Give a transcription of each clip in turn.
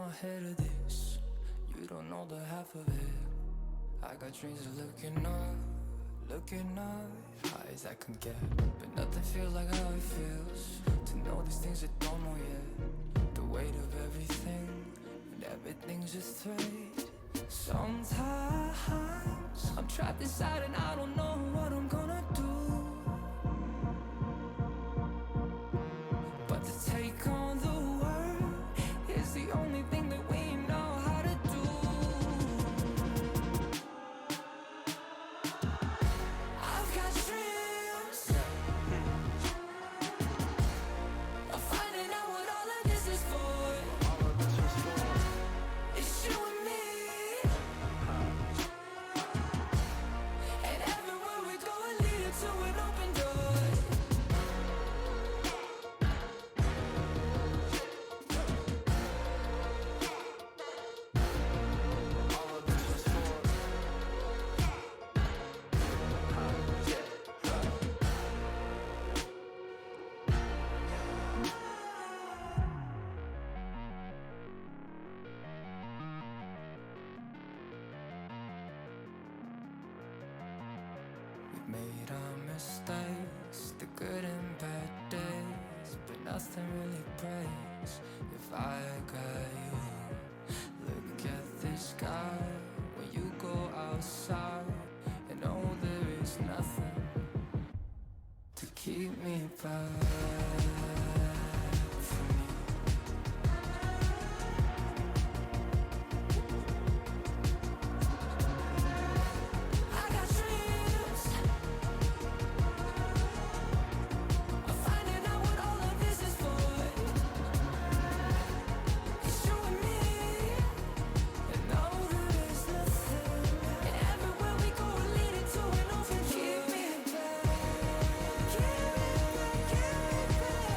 ahead of this. You don't know the half of it. I got dreams of looking up, high as I can get. But nothing feels like how it feels to know these things I don't know yet. The weight of everything, and everything's just thread. Sometimes I'm trapped inside and I don't know what I'm gonna do. But to take on the world is the only thing that we know how to do. I've got dreams of finding out what all of this is for. It's you and me, and everywhere we go it leads to an open door. We've made our mistakes, the good and bad days, but nothing really breaks if I got you. Look at the sky when you go outside, and know there is nothing to keep me back from you. I got dreams of finding out what all of this is for. It's you and me, and know there is nothing. And everywhere we go, we're leading to an open door. Keep me back, keep me back, keep me back.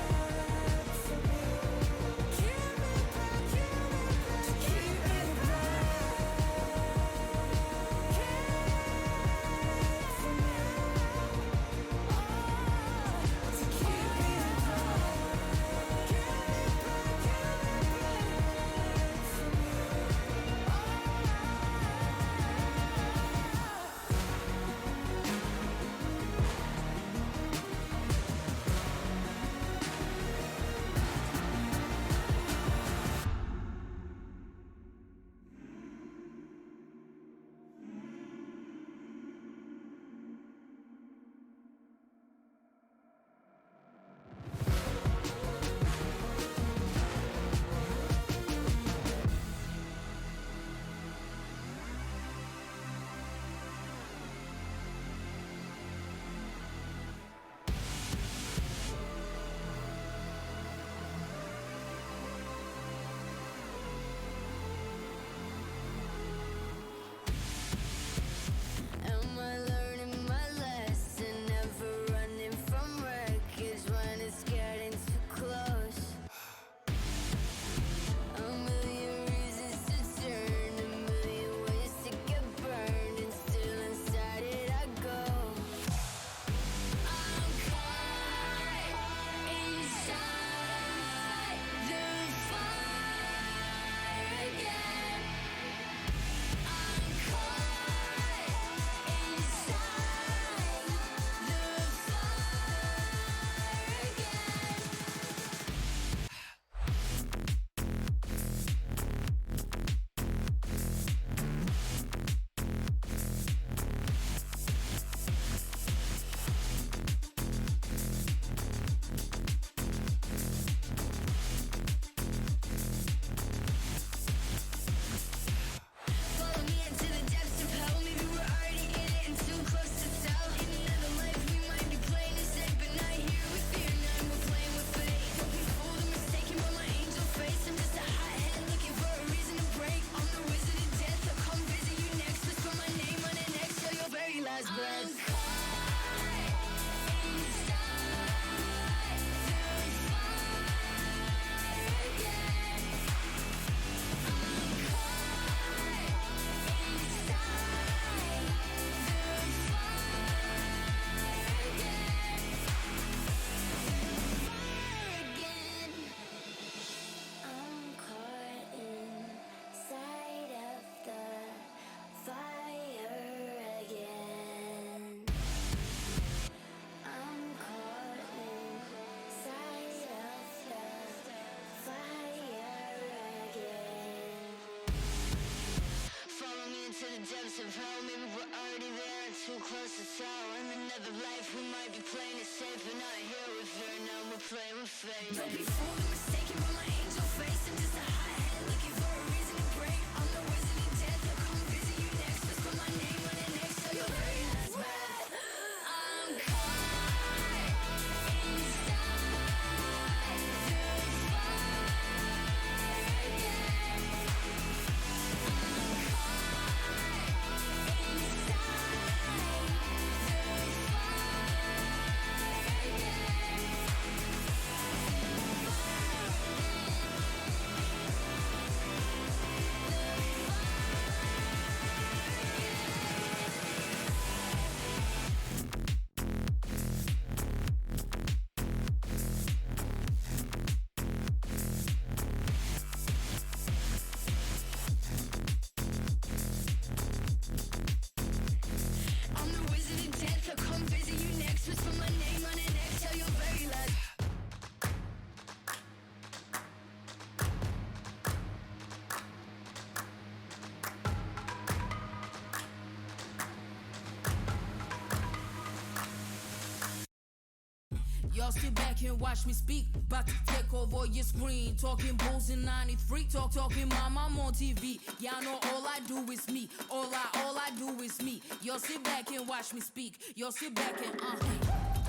Y'all sit back and watch me speak. About to take over your screen. Talking Ballz in 93. Talking mama, I'm on TV. Y'all know all I do is me. All I do is me. Y'all sit back and watch me speak. Y'all sit back and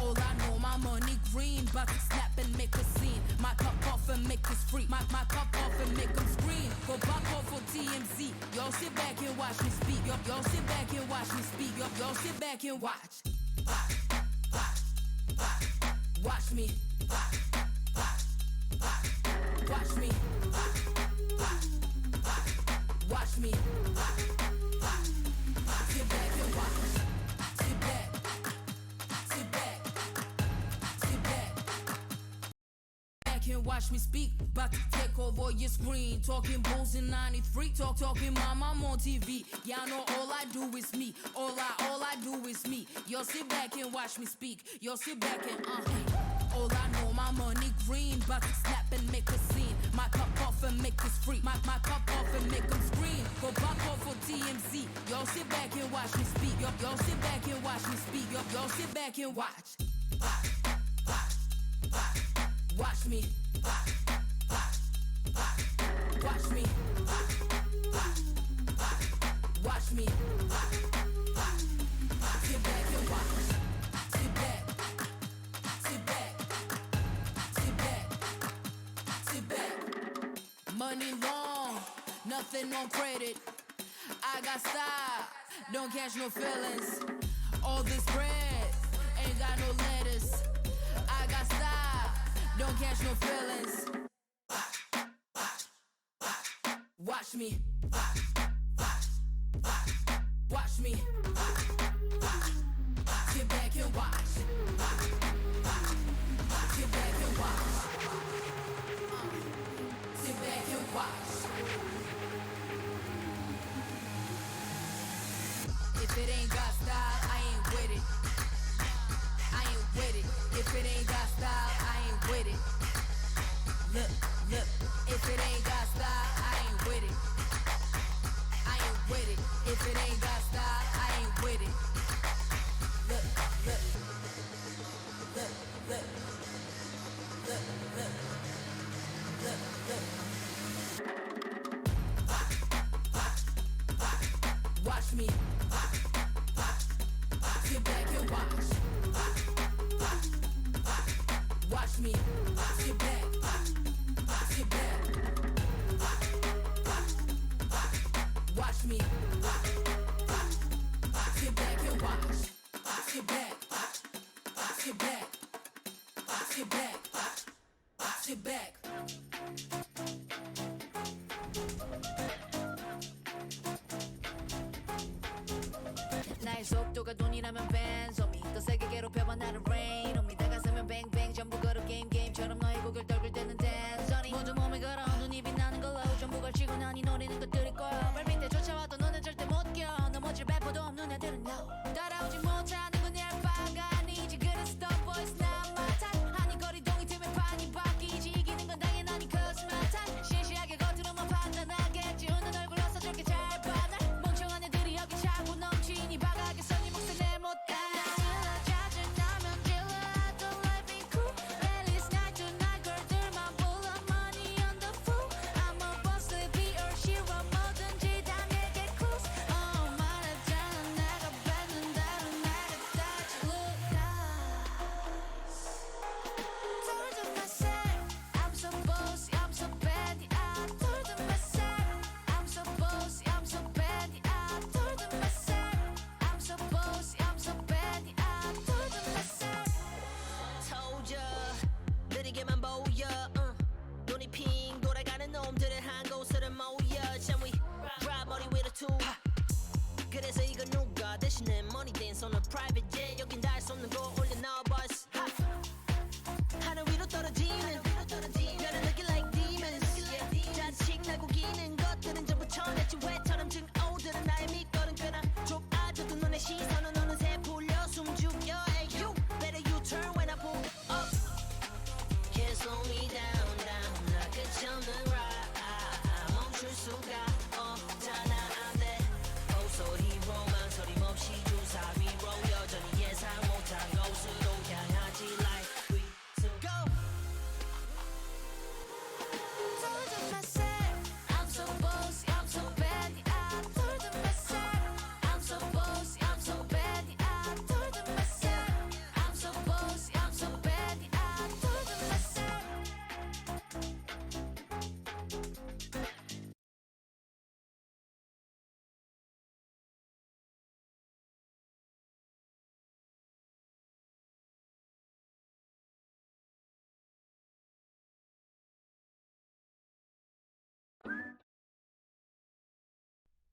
all I know, my money green. About to snap and make a scene. My cup off and make this free. My cup off and make them scream. Go back off for TMZ. Y'all sit back and watch me speak. Y'all sit back and watch me speak. Y'all sit back and watch. Watch me. Watch me. Watch me. Sit back and watch. Sit back. Sit back. Sit back. Back and watch me speak. About to take over your screen. Talking Ballz in 93. Talking mama, I'm on TV. Y'all know all I do is me. All I do is me. Y'all sit back and watch me speak. Y'all sit back and all I know, my money green. About to snap and make a scene. My cup off and make this free. My cup off and make them scream. Go back off for TMZ. Y'all sit back and watch me speak. Y'all sit back and watch me speak. Y'all sit back and watch. Watch me. Watch me. Watch me. Sit back and watch. Sit back. Sit back. Sit back. Sit back. Money long, nothing on credit. I got style, don't catch no feelings. All this bread, ain't got no lettuce. I got style, don't catch no feelings. Watch me. Watch me. Sit back and watch. Sit back and watch. Sit back and watch. If it ain't got style, I ain't with it. I ain't with it. If it ain't got style, I ain't with it. Look. If it ain't got style, I ain't with it. I ain't with it. If it ain't got style, I ain't with it. Look. Watch me. Sit back and watch. Watch me. Sit back. Sit back. Watch me. Sit back and watch. Sit back. Sit back. Sit back. Sit back. 나의 속도가 돈이라면 벤z on me 더 세게 괴롭혀봐 나를 rain on me 다가서면 뱅뱅 전부 걸어 게임처럼 너의 고개를 떨굴 때는 dance on it 모두 몸을 걸어 눈이 빛나는 걸로 전부 걸치고 난 이 노래는 것들일 거야 발밑에 쫓아와도 너는 절대 못 껴 넘어질 배포도 없는 애들은 no 따라오지 못하는 건 내 알바가 아니지 그래서 the voice not my type 아니 거리동이 틈에 판이 바뀌지 이기는 건 당연하니 cause my type 시시하게 겉으로만 판단하겠지 웃는 얼굴 어서 저렇게 잘 봐 날 멍청한 애들이 여기 자꾸 넘치니 바가게 써니 목소리 내 못해 짜증나면 질러 I don't like being cool Release night to night girl들만 불러 money on the fool I'm a boss be or shiro 뭐든지 다 내게 cruise 말했잖아 내가 뱉는 대로 내가 다시 look nice Told to myself I'm so bossy I'm so bad I told to myself I'm so bossy I'm so bad I told to myself I'm so bossy I'm so bad I told to myself told ya 느리게만 보여 눈이 핑 돌아가는 놈들은 한 곳으로 모여 잠위 ride 머리 위로 투 그래서 이건 누가 대신에 money dance on a private jet 여긴 닿을 수 없는 거 올려놔 bus 하늘 위로 떨어지는 별을 느끼 like demons 자식 날고 기는 것들은 전부 천했지 왜처럼 증오들은 나의 밑거름 꽤나 좁아져도 눈의 시선은 어느새 풀려 숨죽여 Hey you, better you turn when I pull up Can't slow me down 나 끝이 없는 ride 멈출 수가 없잖아 안돼 소리로만 소림없이 주사 위로 여전히 예상 못한 곳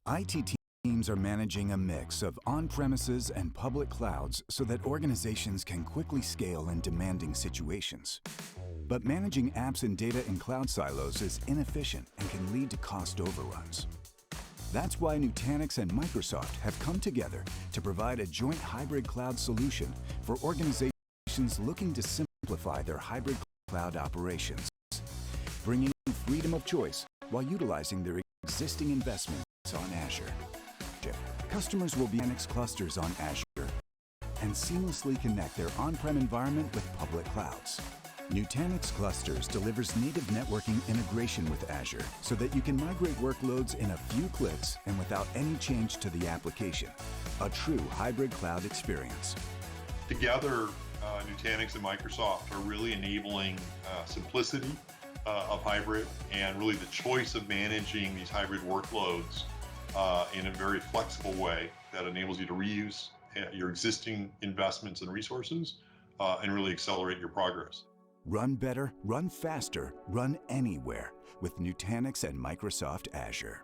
IT teams are managing a mix of on-premises and public clouds so that organizations can quickly scale in demanding situations. But managing apps and data in cloud silos is inefficient and can lead to cost overruns. That's why Nutanix and Microsoft have come together to provide a joint hybrid cloud solution for organizations looking to simplify their hybrid cloud operations, bringing freedom of choice while utilizing their existing investments on Azure. Customers will be Nutanix clusters on Azure and seamlessly connect their on-prem environment with public clouds. Nutanix Clusters delivers native networking integration with Azure so that you can migrate workloads in a few clicks and without any change to the application. A true hybrid cloud experience. Together, Nutanix and Microsoft are really enabling simplicity of hybrid and really the choice of managing these hybrid workloads in a very flexible way that enables you to reuse your existing investments and resources and really accelerate your progress. Run better, run faster, run anywhere with Nutanix and Microsoft Azure.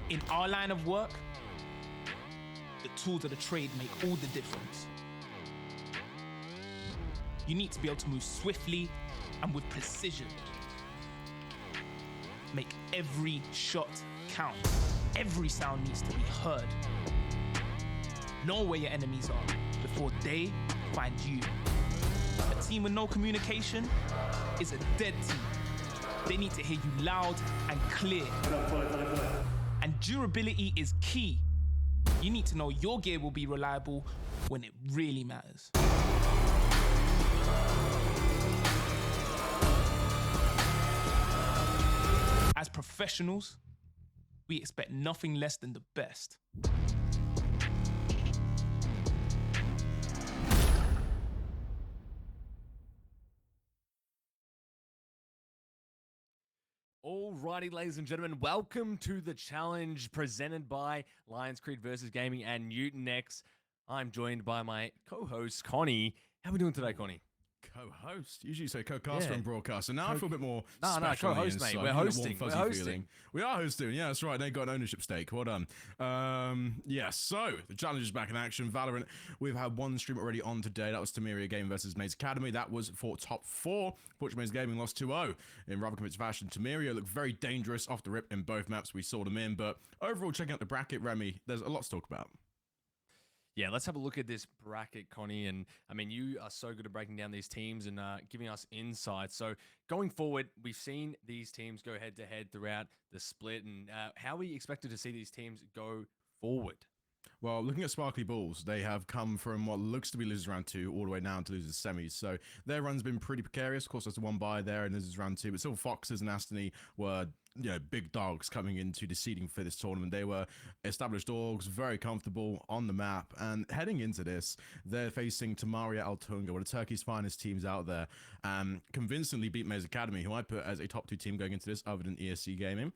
In our line of work, the tools of the trade make all the difference. You need to be able to move swiftly and with precision. Make every shot count. Every sound needs to be heard. Know where your enemies are before they find you. A team with no communication is a dead team. They need to hear you loud and clear. And durability is key. You need to know your gear will be reliable when it really matters. As professionals, we expect nothing less than the best. Alrighty, ladies and gentlemen, welcome to the challenge presented by Lions Creed versus Gaming and Nutanix. I'm joined by my co-host, Connie. How are we doing today, Connie? Co-host? Usually you say co-caster Yeah. and broadcaster. Now I feel a bit more No, special on the co-host, mate. inside. We're You know, warm, hosting. fuzzy We're hosting. feeling. We are hosting. Yeah, that's right. They got an ownership stake. Well done. So the challenge is back in action. Valorant. We've had one stream already on today. That was Tamaria Gaming versus Maze Academy. That was for top 4. Portuguese Gaming lost 2-0 in rather convincing fashion. Tamaria looked very dangerous off the rip in both maps. We saw them in, but overall, checking out the bracket, Remy, there's a lot to talk about. Yeah, let's have a look at this bracket, Connie. And I mean, you are so good at breaking down these teams and giving us insights. So going forward, we've seen these teams go head to head throughout the split. And how are we expected to see these teams go forward? Well, looking at Sparkly Ballz, they have come from what looks to be losers round 2 all the way down to losers semis. So their run's been pretty precarious. Of course, there's the one bye there and losers round 2, but still Foxes and Astony were, you know, big dogs coming into the seeding for this tournament. They were established orgs, very comfortable on the map. And heading into this, they're facing Tamaria, Altunga, one of Turkey's finest teams out there. Convincingly beat Maze Academy, who I put as a top 2 team going into this other than ESC Gaming.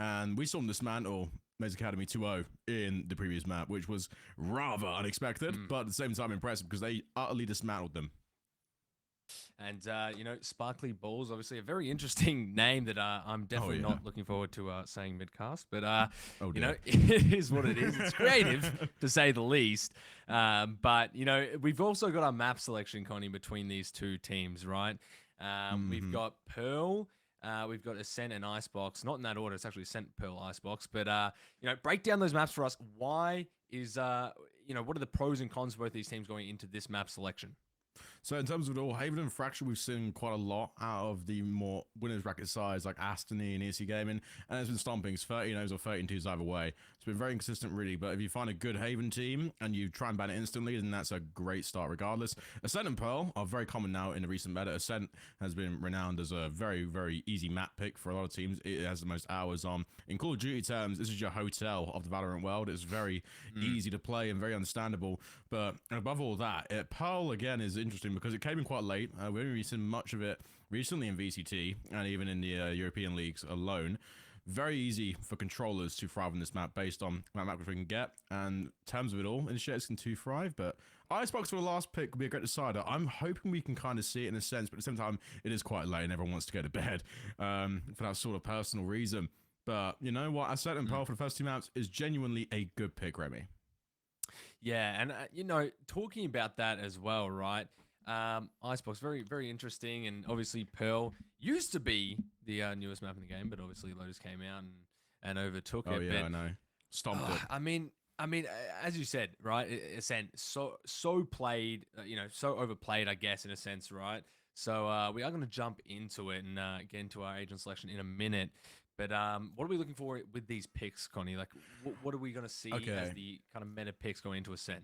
And we saw them dismantle Maze Academy 2-0 in the previous map, which was rather unexpected, but at the same time impressive because they utterly dismantled them. And, you know, Sparkly Ballz, obviously a very interesting name that I'm definitely not looking forward to saying mid-cast. But, you know, it is what it is. It's creative, to say the least. But, you know, we've also got our map selection, Connie, between these two teams, right? We've got Pearl. We've got Ascent and Icebox. Not in that order. It's actually Ascent, Pearl, Icebox. But, you know, break down those maps for us. Why is, you know, what are the pros and cons for both these teams going into this map selection? So in terms of it all, Haven and Fracture, we've seen quite a lot out of the more winners bracket sides like Astony and EC Gaming, and it's been stompings, 30-0s or 13-2s either way. It's been very inconsistent, really, but if you find a good Haven team and you try and ban it instantly, then that's a great start regardless. Ascent and Pearl are very common now in the recent meta. Ascent has been renowned as a very, very easy map pick for a lot of teams. It has the most hours on. In Call of Duty terms, this is your hotel of the Valorant world. It's very easy to play and very understandable, but above all that, Pearl, again, is interesting because it came in quite late. We've only really seen much of it recently in VCT and even in the European leagues alone. Very easy for controllers to thrive on this map based on that map we can get. And in terms of it all, initiators can too thrive, but Icebox for the last pick would be a great decider. I'm hoping we can kind of see it in a sense, but at the same time, it is quite late and everyone wants to go to bed for that sort of personal reason. But you know what? Ascent and Pearl for the first two maps is genuinely a good pick, Remy. Yeah, and you know, talking about that as well, right? Icebox, very, very interesting, and obviously Pearl used to be the newest map in the game, but obviously Lotus came out and overtook it. Oh yeah, but, I know. Stomped it. I mean, as you said, right? Ascent so played, you know, so overplayed, I guess, in a sense, right? So we are going to jump into it and get into our agent selection in a minute. But what are we looking for with these picks, Connie? Like, what are we going to see as the kind of meta picks going into Ascent?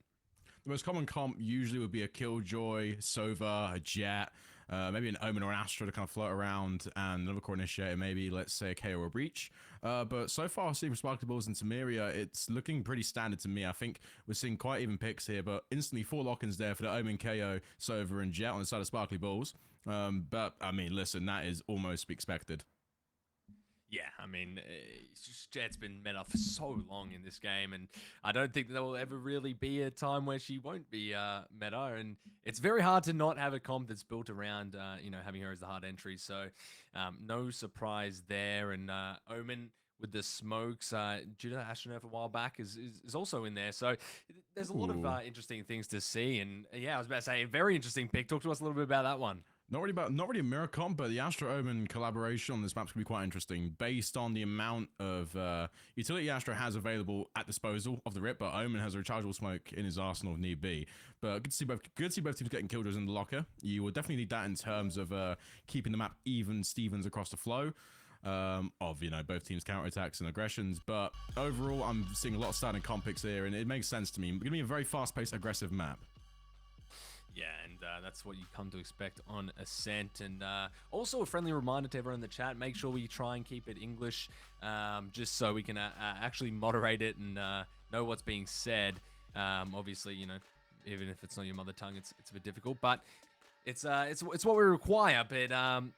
The most common comp usually would be a Killjoy, Sova, a Jet, maybe an Omen or an Astra to kind of float around, and another core initiator, maybe, let's say, a KO or a Breach. But so far, seeing from Sparkly Ballz and Tamaria, it's looking pretty standard to me. I think we're seeing quite even picks here, but instantly 4 lock-ins there for the Omen, KO, Sova, and Jet on the side of Sparkly Ballz. But, I mean, listen, that is almost expected. Yeah, I mean, Jet's been meta for so long in this game, and I don't think there will ever really be a time where she won't be meta, and it's very hard to not have a comp that's built around, you know, having her as the hard entry, so no surprise there, and Omen with the smokes, due to Astronaut a while back, is also in there, so there's a lot of interesting things to see, and yeah, I was about to say, a very interesting pick. Talk to us a little bit about that one. Not really a mirror comp, but the Astra Omen collaboration on this map's gonna be quite interesting based on the amount of utility Astra has available at disposal of the rip, but Omen has a rechargeable smoke in his arsenal if need be. But good to see both teams getting killjoys in the locker. You will definitely need that in terms of keeping the map even Stevens across the flow of, you know, both teams' counterattacks and aggressions. But overall, I'm seeing a lot of standard comp picks here, and it makes sense to me. It's gonna be a very fast-paced, aggressive map. Yeah, and that's what you come to expect on Ascent. And also a friendly reminder to everyone in the chat, make sure we try and keep it English, just so we can actually moderate it and know what's being said. Obviously, you know, even if it's not your mother tongue, it's a bit difficult, but it's what we require. But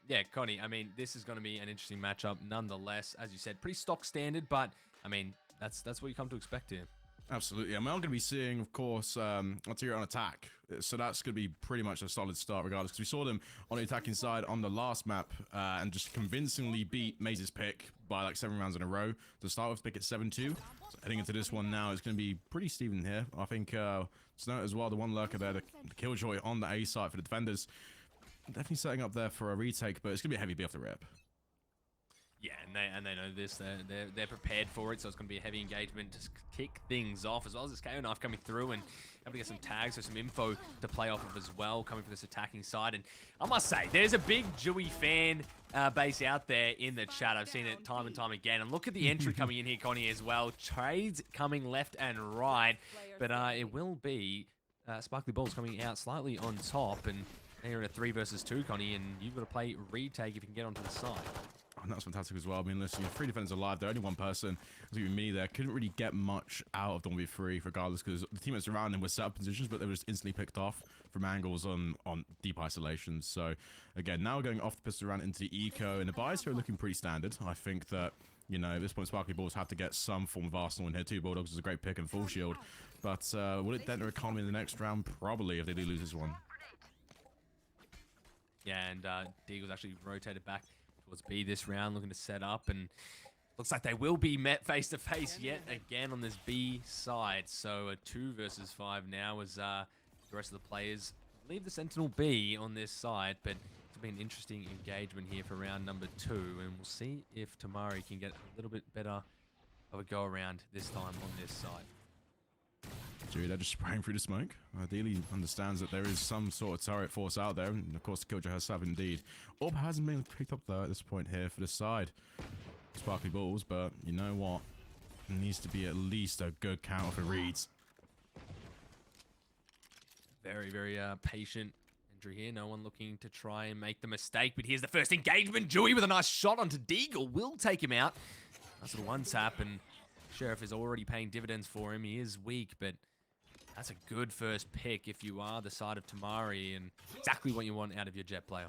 yeah, Connie, I mean, this is going to be an interesting matchup nonetheless. As you said, pretty stock standard, but I mean, that's what you come to expect here. Absolutely. I'm going to be seeing, of course, Altunga on attack. So that's going to be pretty much a solid start regardless, because we saw them on the attacking side on the last map and just convincingly beat Maze's pick by like 7 rounds in a row. To start with, pick at 7-2. So heading into this one now, it's going to be pretty Steven here. I think Snow as well, the one lurker there, the Killjoy on the A side for the defenders. Definitely setting up there for a retake, but it's going to be a heavy B off the rip. Yeah, and they know this. They're prepared for it, so it's going to be a heavy engagement to kick things off, as well as this KO knife coming through and able to get some tags or some info to play off of as well, coming from this attacking side. And I must say, there's a big Dewey fan base out there in the chat. I've seen it time and time again. And look at the entry coming in here, Connie, as well. Trades coming left and right, but it will be Sparkly Ballz coming out slightly on top, and you're in a 3 versus 2, Connie, and you've got to play retake if you can get onto the side. And that's fantastic as well. I mean, listen, you have 3 defenders alive. There only one person, was even me there. Couldn't really get much out of the 1v3 regardless, because the teammates around him were set up positions, but they were just instantly picked off from angles on deep isolations. So again, now we're going off the pistol round into the eco, and the buys here are looking pretty standard. I think that, you know, at this point, Sparkly Ballz have to get some form of arsenal in here too. Bulldogs is a great pick and full shield, but will it dent their economy in the next round? Probably, if they do lose this one. Yeah, and Deagle's actually rotated back towards B this round, looking to set up, and looks like they will be met face to face yet again on this B side. So a 2 versus 5 now, as the rest of the players leave the Sentinel B on this side, but it'll be an interesting engagement here for round number 2, and we'll see if Tamaria can get a little bit better of a go around this time on this side. Dude, they're just spraying through the smoke. Ideally understands that there is some sort of turret force out there, and of course the Killjoy has indeed. Orb hasn't been picked up though at this point here for the side. Sparkly Ballz, but you know what? It needs to be at least a good count for reads. Very, very patient entry here. No one looking to try and make the mistake, but here's the first engagement. Dewey with a nice shot onto Deagle will take him out. Nice little one tap, and Sheriff is already paying dividends for him. He is weak, but that's a good first pick if you are the side of Tamaria, and exactly what you want out of your Jet player.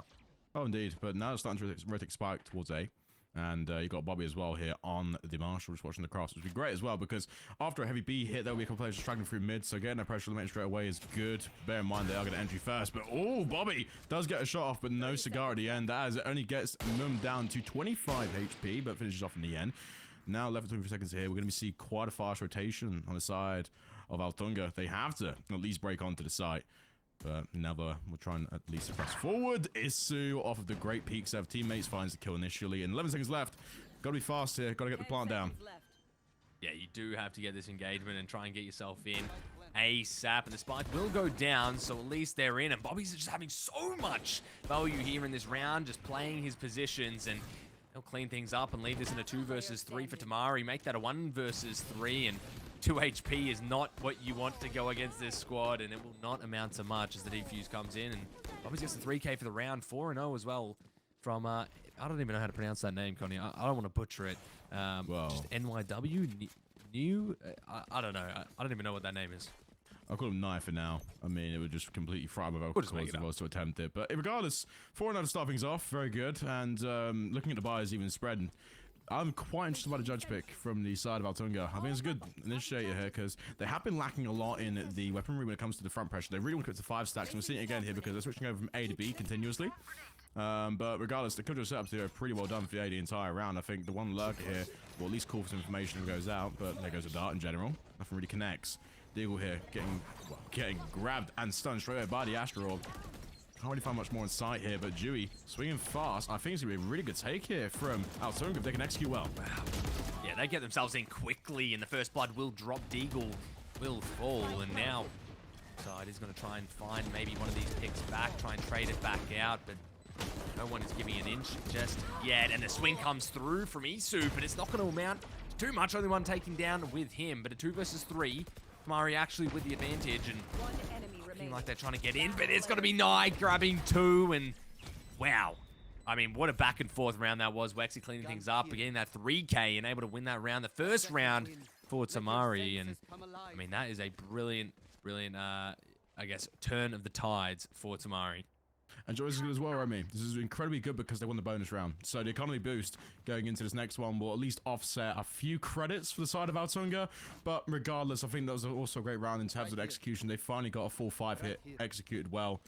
Oh, indeed. But now it's starting to rotate spike towards A. And you got Bobby as well here on the Marshall, just watching the cross, which would be great as well, because after a heavy B hit, there will be a couple players straggling through mid, so getting a pressure limit straight away is good. Bear in mind they are going to entry first, but oh, Bobby does get a shot off, but no cigar at the end, as it only gets Mum down to 25 HP, but finishes off in the end. Now, left 24 seconds here, we're going to see quite a fast rotation on the side of Altunga. They have to at least break onto the site. But never will try and at least press forward. Isu off of the great peaks of teammates finds the kill initially. And 11 seconds left. Got to be fast here. Got to get the plant down. Yeah, you do have to get this engagement and try and get yourself in ASAP. And the spike will go down, so at least they're in. And Bobby's just having so much value here in this round, just playing his positions. And he'll clean things up and leave this in a 2 versus 3 for Tamaria. Make that a 1 versus 3. And 2 HP is not what you want to go against this squad, and it will not amount to much as the defuse comes in. And Bobby gets the 3K for the round, 4-0 as well from, I don't even know how to pronounce that name, Connie. I don't want to butcher it. Well, just NYW? New? I don't know. I don't even know what that name is. I'll call him Knife for now. I mean, it would just completely fry my vocal cords if I was to attempt it. But regardless, 4-0 to start things off. Very good. And looking at the buyers even spreading, I'm quite interested by the judge pick from the side of Altunga. I think it's a good initiator here because they have been lacking a lot in the weaponry when it comes to the front pressure. They really want to get to 5 stacks, and we're seeing it again here because they're switching over from A to B continuously. But regardless, the Killjoy setups here are pretty well done for the A the entire round. I think the one lurker here will at least call for some information and goes out, but there goes a dart in general. Nothing really connects. Deagle here getting grabbed and stunned straight away by the Astro Orb. Can't really find much more in sight here, but Dewey swinging fast. I think it's going to be a really good take here from Altunga if they can execute well. Wow. Yeah, they get themselves in quickly, and the first blood will drop. Deagle will fall, and now side is going to try and find maybe one of these picks back, try and trade it back out, but no one is giving an inch just yet. And the swing comes through from Isu, but it's not going to amount to too much. Only one taking down with him, but a 2 versus 3. Tamaria actually with the advantage, and looking like they're trying to get in, but it's got to be Nye grabbing 2, and wow. I mean, what a back and forth round that was. Wexy cleaning things up, getting that 3K and able to win that round. The first round for Tamaria, and I mean, that is a brilliant, I guess, turn of the tides for Tamaria. And Joyce is good as well, Romy. This is incredibly good because they won the bonus round. So the economy boost going into this next one will at least offset a few credits for the side of Altunga. But regardless, I think that was also a great round in terms of the execution. They finally got a full 5 hit executed well.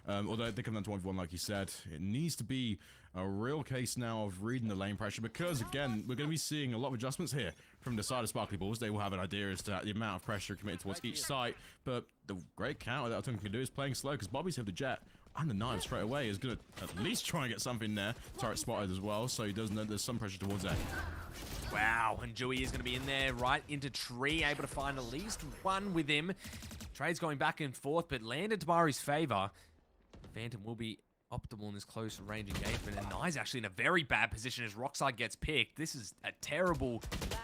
Although they come down to 1v1, like you said, it needs to be a real case now of reading the lane pressure because, again, we're going to be seeing a lot of adjustments here from the side of Sparkly Ballz. They will have an idea as to the amount of pressure committed towards each site. But the great counter that Altunga can do is playing slow because Bobby's have the jet. And the knife straight away is going to at least try and get something there. Turret spotted as well, so he does know there's some pressure towards A. Wow, and Dewey is going to be in there right into tree, able to find at least one with him. Trade's going back and forth, but landed to Bari's favor. Phantom will be optimal in this close range engagement, and Nye's actually in a very bad position as Rockside gets picked. This is a terrible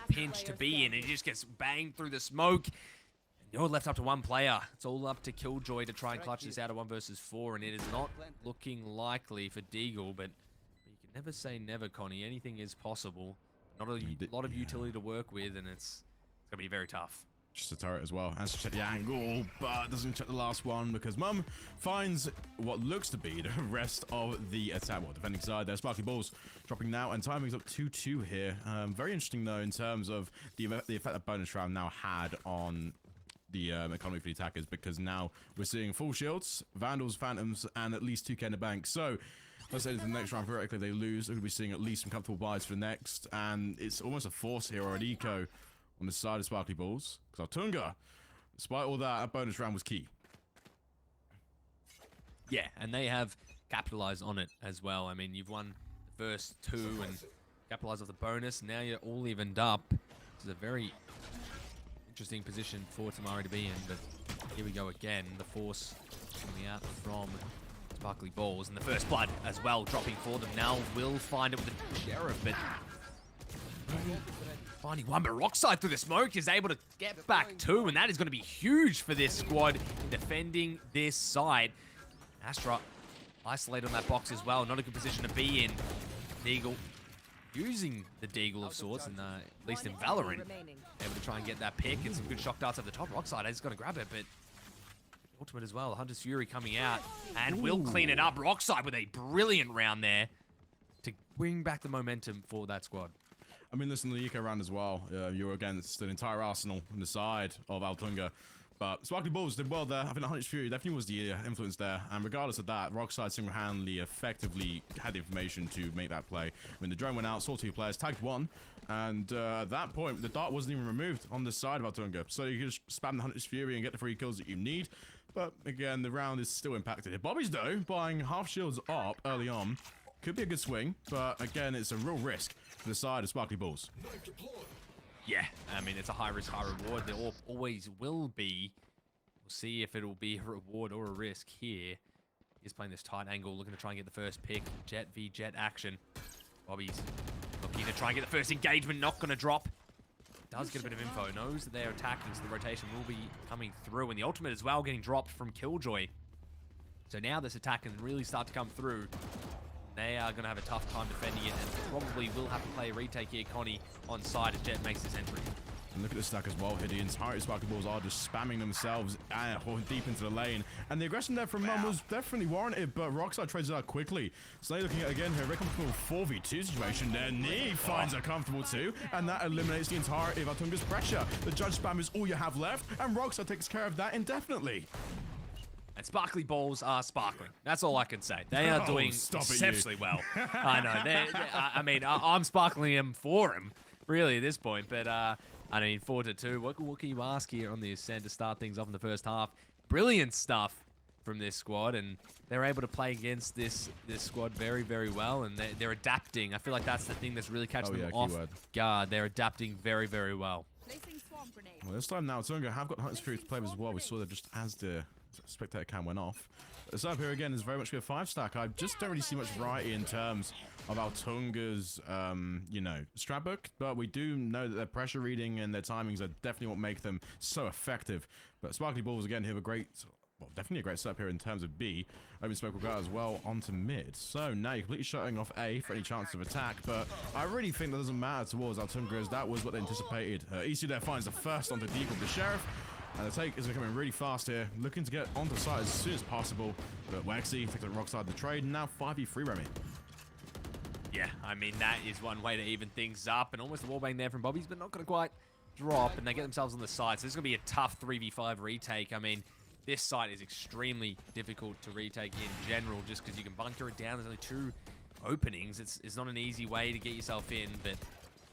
pinch to be in, and he just gets banged through the smoke. You're left up to one player. It's all up to Killjoy to try and clutch this out of 1 versus 4, and it is not looking likely for Deagle, but you can never say never, Connie. Anything is possible. Not a lot of utility to work with, and it's going to be very tough. Just a turret as well. Has to check the angle, but doesn't check the last one because Mum finds what looks to be the rest of the attack. Well, defending side there. Sparkly Ballz dropping now, and timing's up 2-2 here. Very interesting, though, in terms of the effect that bonus round now had on the economy for the attackers, because now we're seeing full shields, Vandals, Phantoms, and at least 2K in the bank. So let's say to the next round, theoretically they lose, we'll be seeing at least some comfortable buys for the next, and it's almost a force here or an eco on the side of Sparkly Ballz, because Altunga, despite all that bonus round was key. Yeah, and they have capitalized on it as well. I mean, you've won the first 2 and capitalized off the bonus. Now you're all evened up. This is a very interesting position for Tamaria to be in, but here we go again. The force coming out from Sparkly Ballz, and the first blood as well dropping for them. Now will find it with the Sheriff, but finding one, but Rockside through the smoke is able to get back two, and that is going to be huge for this squad defending this side. Astra isolated on that box as well. Not a good position to be in. Deagle using the Deagle of sorts, and at least in Valorant, able to try and get that pick and some good shock darts over the top. Rockside is going to grab it, but ultimate as well. Hunter's Fury coming out and will clean it up. Rockside with a brilliant round there to bring back the momentum for that squad. I mean, listen, the eco round as well. You're against an entire arsenal on the side of Altunga. But Sparkly Ballz did well there. I think Hunter's Fury definitely was the influence there. And regardless of that, Rockside single-handedly effectively had the information to make that play. When the drone went out, saw two players, tagged one. And at that point, the dart wasn't even removed on this side of Altunga. So you can just spam the Hunter's Fury and get the 3 kills that you need. But again, the round is still impacted here. Bobby's, though, buying half shields up early on. Could be a good swing, but again, it's a real risk for the side of Sparkly Ballz. Yeah, I mean, it's a high risk, high reward. There always will be. We'll see if it'll be a reward or a risk here. He's playing this tight angle, looking to try and get the first pick. Jet v Jet action. Bobby's looking to try and get the first engagement, not going to drop. Does get a bit of info, knows that they're attacking, so the rotation will be coming through. And the ultimate as well getting dropped from Killjoy. So now this attack can really start to come through. They are going to have a tough time defending it, and probably will have to play a retake here, Connie, on side as Jet makes his entry. And look at the stack as well here. The entire Sparkly Ballz are just spamming themselves deep into the lane. And the aggression there from Mum was definitely warranted, but Rockside trades it out quickly. Slay looking at it again here. Very comfortable 4v2 situation there. Nee finds a comfortable 2, and that eliminates the entirety of Altunga's pressure. The judge spam is all you have left, and Rockside takes care of that indefinitely. And Sparkly Ballz are sparkling. That's all I can say. They are doing exceptionally well. I know. I mean, I'm sparkling them for him, really, at this point. But, I mean, 4-2. What can you ask here on the Ascent to start things off in the first half? Brilliant stuff from this squad, and they're able to play against this squad very, very well, and they're adapting. I feel like that's the thing that's really catching them off guard. They're adapting very, very well. Well, this time now, Altunga have got Hunter's Fury to play as well. We saw that just as the spectator cam went off. The setup here again is very much a 5-stack. I just don't really see much variety in terms of Altunga's, you know, strat book, but we do know that their pressure reading and their timings are definitely what make them so effective. But Sparkly Ballz again have a great, well, definitely a great setup here in terms of B. Open smoke will go as well onto mid. So now you're completely shutting off A for any chance of attack, but I really think that doesn't matter towards Altunga, as that was what they anticipated. EC there finds the first onto Deagle, the Sheriff. And the take is becoming really fast here, looking to get onto site as soon as possible. But Waxy takes it Rockside the trade, and now 5v3 Remy. Yeah, I mean, that is one way to even things up, and almost a wallbang there from Bobby's, but not going to quite drop, and they get themselves on the side. So this is going to be a tough 3v5 retake. I mean, this site is extremely difficult to retake in general, just because you can bunker it down. There's only 2 openings. It's not an easy way to get yourself in, but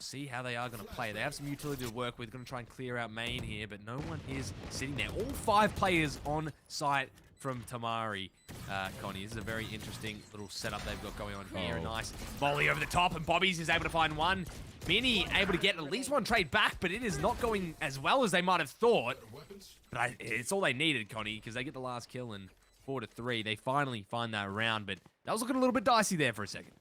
see how they are going to play. They have some utility to work with. Going to try and clear out main here, but no one is sitting there. All 5 players on site from Tamaria. Connie, this is a very interesting little setup they've got going on here. A nice volley over the top, and Bobby's is able to find one. Minnie able to get at least one trade back, but it is not going as well as they might have thought. But it's all they needed, Connie, because they get the last kill, and 4-3. They finally find that round, but that was looking a little bit dicey there for a second.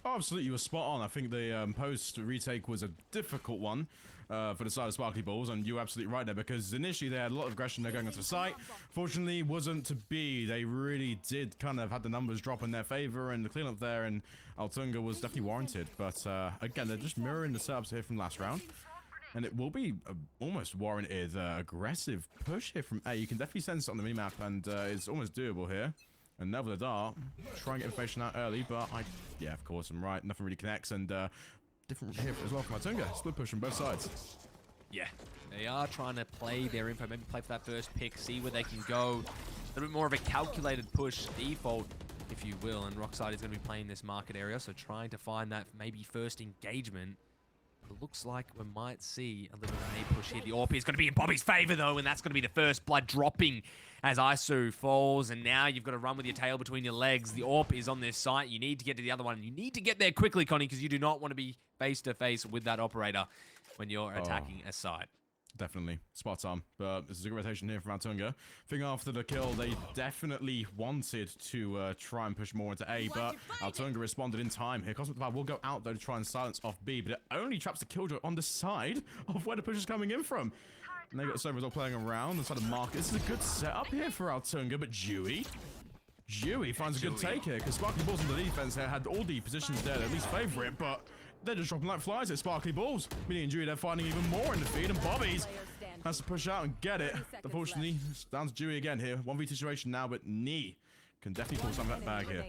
Oh, absolutely, you were spot on. I think the post retake was a difficult one for the side of Sparkly Ballz, and you were absolutely right there, because initially they had a lot of aggression. They're going onto the site. Fortunately, wasn't to be. They really did kind of had the numbers drop in their favor, and the cleanup there in Altunga was definitely warranted. But again, they're just mirroring the setups here from last round, and it will be almost warranted aggressive push here from A. You can definitely sense it on the minimap, and it's almost doable here. And Neville the Dart, try and get information out early, but yeah, of course, I'm right. Nothing really connects, and different here as well from Altunga. Split push on both sides. Yeah, they are trying to play their info, maybe play for that first pick, see where they can go. A little bit more of a calculated push default, if you will, and Rockside is going to be playing this market area, so trying to find that maybe first engagement. It looks like we might see a little bit of a push here. The AWP is going to be in Bobby's favor, though, and that's going to be the first blood dropping as Isu falls. And now you've got to run with your tail between your legs. The AWP is on this site. You need to get to the other one. You need to get there quickly, Connie, because you do not want to be face-to-face with that operator when you're attacking a site. Definitely. Spot on. But this is a good rotation here from Altunga. I think after the kill, they definitely wanted to try and push more into A, but Altunga responded in time here. Cosmic Divide will go out, though, to try and silence off B, but it only traps the Killjoy on the side of where the push is coming in from. And they got Sobers all playing around inside the market. This is a good setup here for Altunga, but Dewey finds a good take here, because Sparkly Ballz on the defense here had all the positions there that at least favor it, but they're just dropping like flies at Sparkly Ballz. Minnie and Dewey, they're finding even more in the feed, and Bobby's has to push out and get it. Unfortunately, it's down to Dewey again here. 1v2 situation now, but Nee can definitely pull some of that bag here.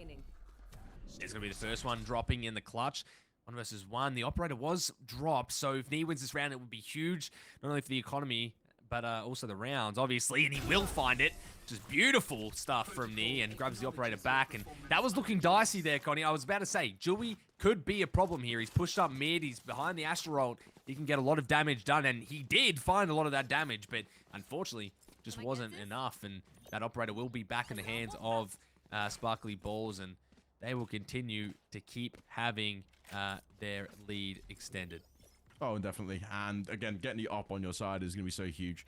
It's going to be the first one dropping in the clutch. 1 versus 1. The operator was dropped, so if Nee wins this round, it would be huge, not only for the economy, but also the rounds, obviously, and he will find it, which is beautiful stuff from Nee, and grabs the operator back, and that was looking dicey there, Connie. I was about to say, Dewey could be a problem here. He's pushed up mid, he's behind the Asteroid, he can get a lot of damage done, and he did find a lot of that damage, but unfortunately, just wasn't enough, and that operator will be back in the hands of Sparkly Ballz, and they will continue to keep having their lead extended. Oh, definitely. And again, getting the op on your side is going to be so huge.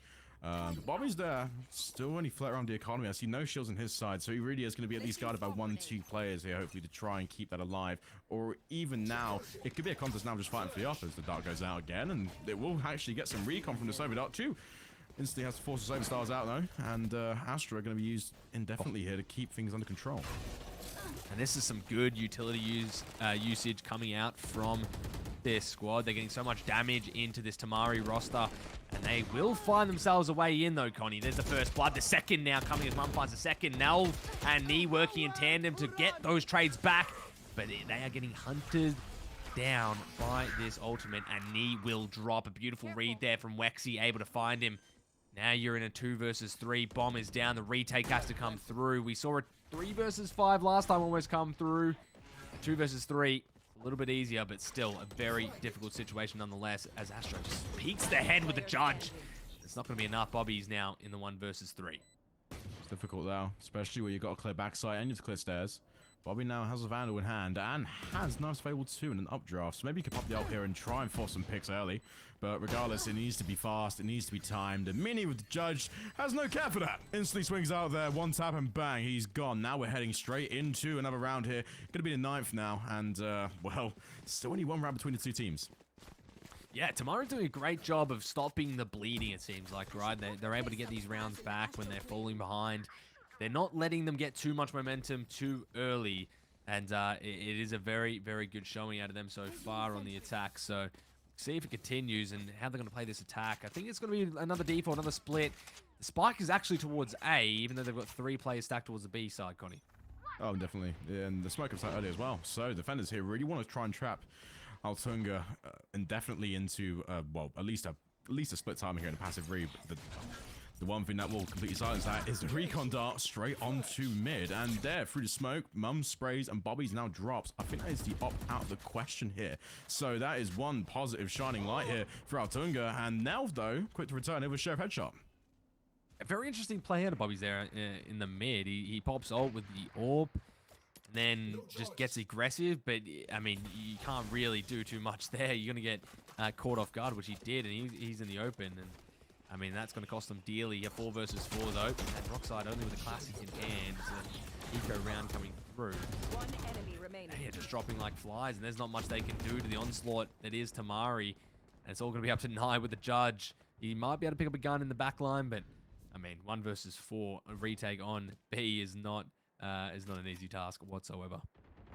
Bobby's there, still only flat around the economy. I see no shields on his side, so he really is going to be at least guarded by 1-2 players here, hopefully, to try and keep that alive. Or even now, it could be a contest now just fighting for the op as the dart goes out again, and it will actually get some recon from the Sober Dart too. Instantly has to force the Superstars out though, and Astra are going to be used indefinitely here to keep things under control. And this is some good utility usage coming out from this squad. They're getting so much damage into this Tamaria roster, and they will find themselves a way in though, Connie. There's the first blood, the second now coming as Mum finds the second. Nell and Nee working in tandem to get those trades back, but they are getting hunted down by this ultimate, and Nee will drop. A beautiful read there from Wexy, able to find him. Now you're in a 2 versus 3. Bomb is down. The retake has to come through. We saw a 3 versus 5 last time almost come through. 2 versus 3, a little bit easier, but still a very difficult situation nonetheless, as Astro just peeks the head with the judge. It's not going to be enough. Bobby's now in the 1 versus 3. It's difficult though, especially where you've got to clear backside and you have to clear stairs. Bobby now has a Vandal in hand and has Nice Fable 2 in an updraft, so maybe you can pop the up here and try and force some picks early. But regardless, it needs to be fast, it needs to be timed, and Mini with the judge has no care for that. Instantly swings out there, 1 tap and bang, he's gone. Now we're heading straight into another round here. Gonna be the 9th now, and well, still only 1 round between the 2 teams. Yeah, Tamaria's doing a great job of stopping the bleeding, it seems like, right? They're able to get these rounds back when they're falling behind. They're not letting them get too much momentum too early, and it is a very, very good showing out of them so far on the attack. So see if it continues and how they're going to play this attack. I think it's going to be another default, another split. The spike is actually towards A, even though they've got 3 players stacked towards the B side, Connie. Oh, definitely. Yeah, and the smoke was out early as well. So defenders here really want to try and trap Altunga indefinitely into, well, at least a split timing here in a passive read. The one thing that will completely silence that is the recon dart straight onto mid. And there, through the smoke, Mum sprays and Bobby's now drops. I think that is the opt out of the question here. So that is one positive shining light here for Altunga. And Nelv, though, quick to return it with Sheriff Headshot. A very interesting play out of Bobby's there in the mid. He pops ult with the orb, and then just gets aggressive. But, I mean, you can't really do too much there. You're going to get caught off guard, which he did, and he's in the open. And I mean, that's going to cost them dearly. A 4 versus 4 though, and Rockside only with the classic in hand. So eco round coming through. 1 enemy remaining. Yeah, just dropping like flies, and there's not much they can do to the onslaught that is Tamari. And it's all going to be up to Nye with the judge. He might be able to pick up a gun in the back line, but I mean, 1 versus 4, a retake on B is not an easy task whatsoever.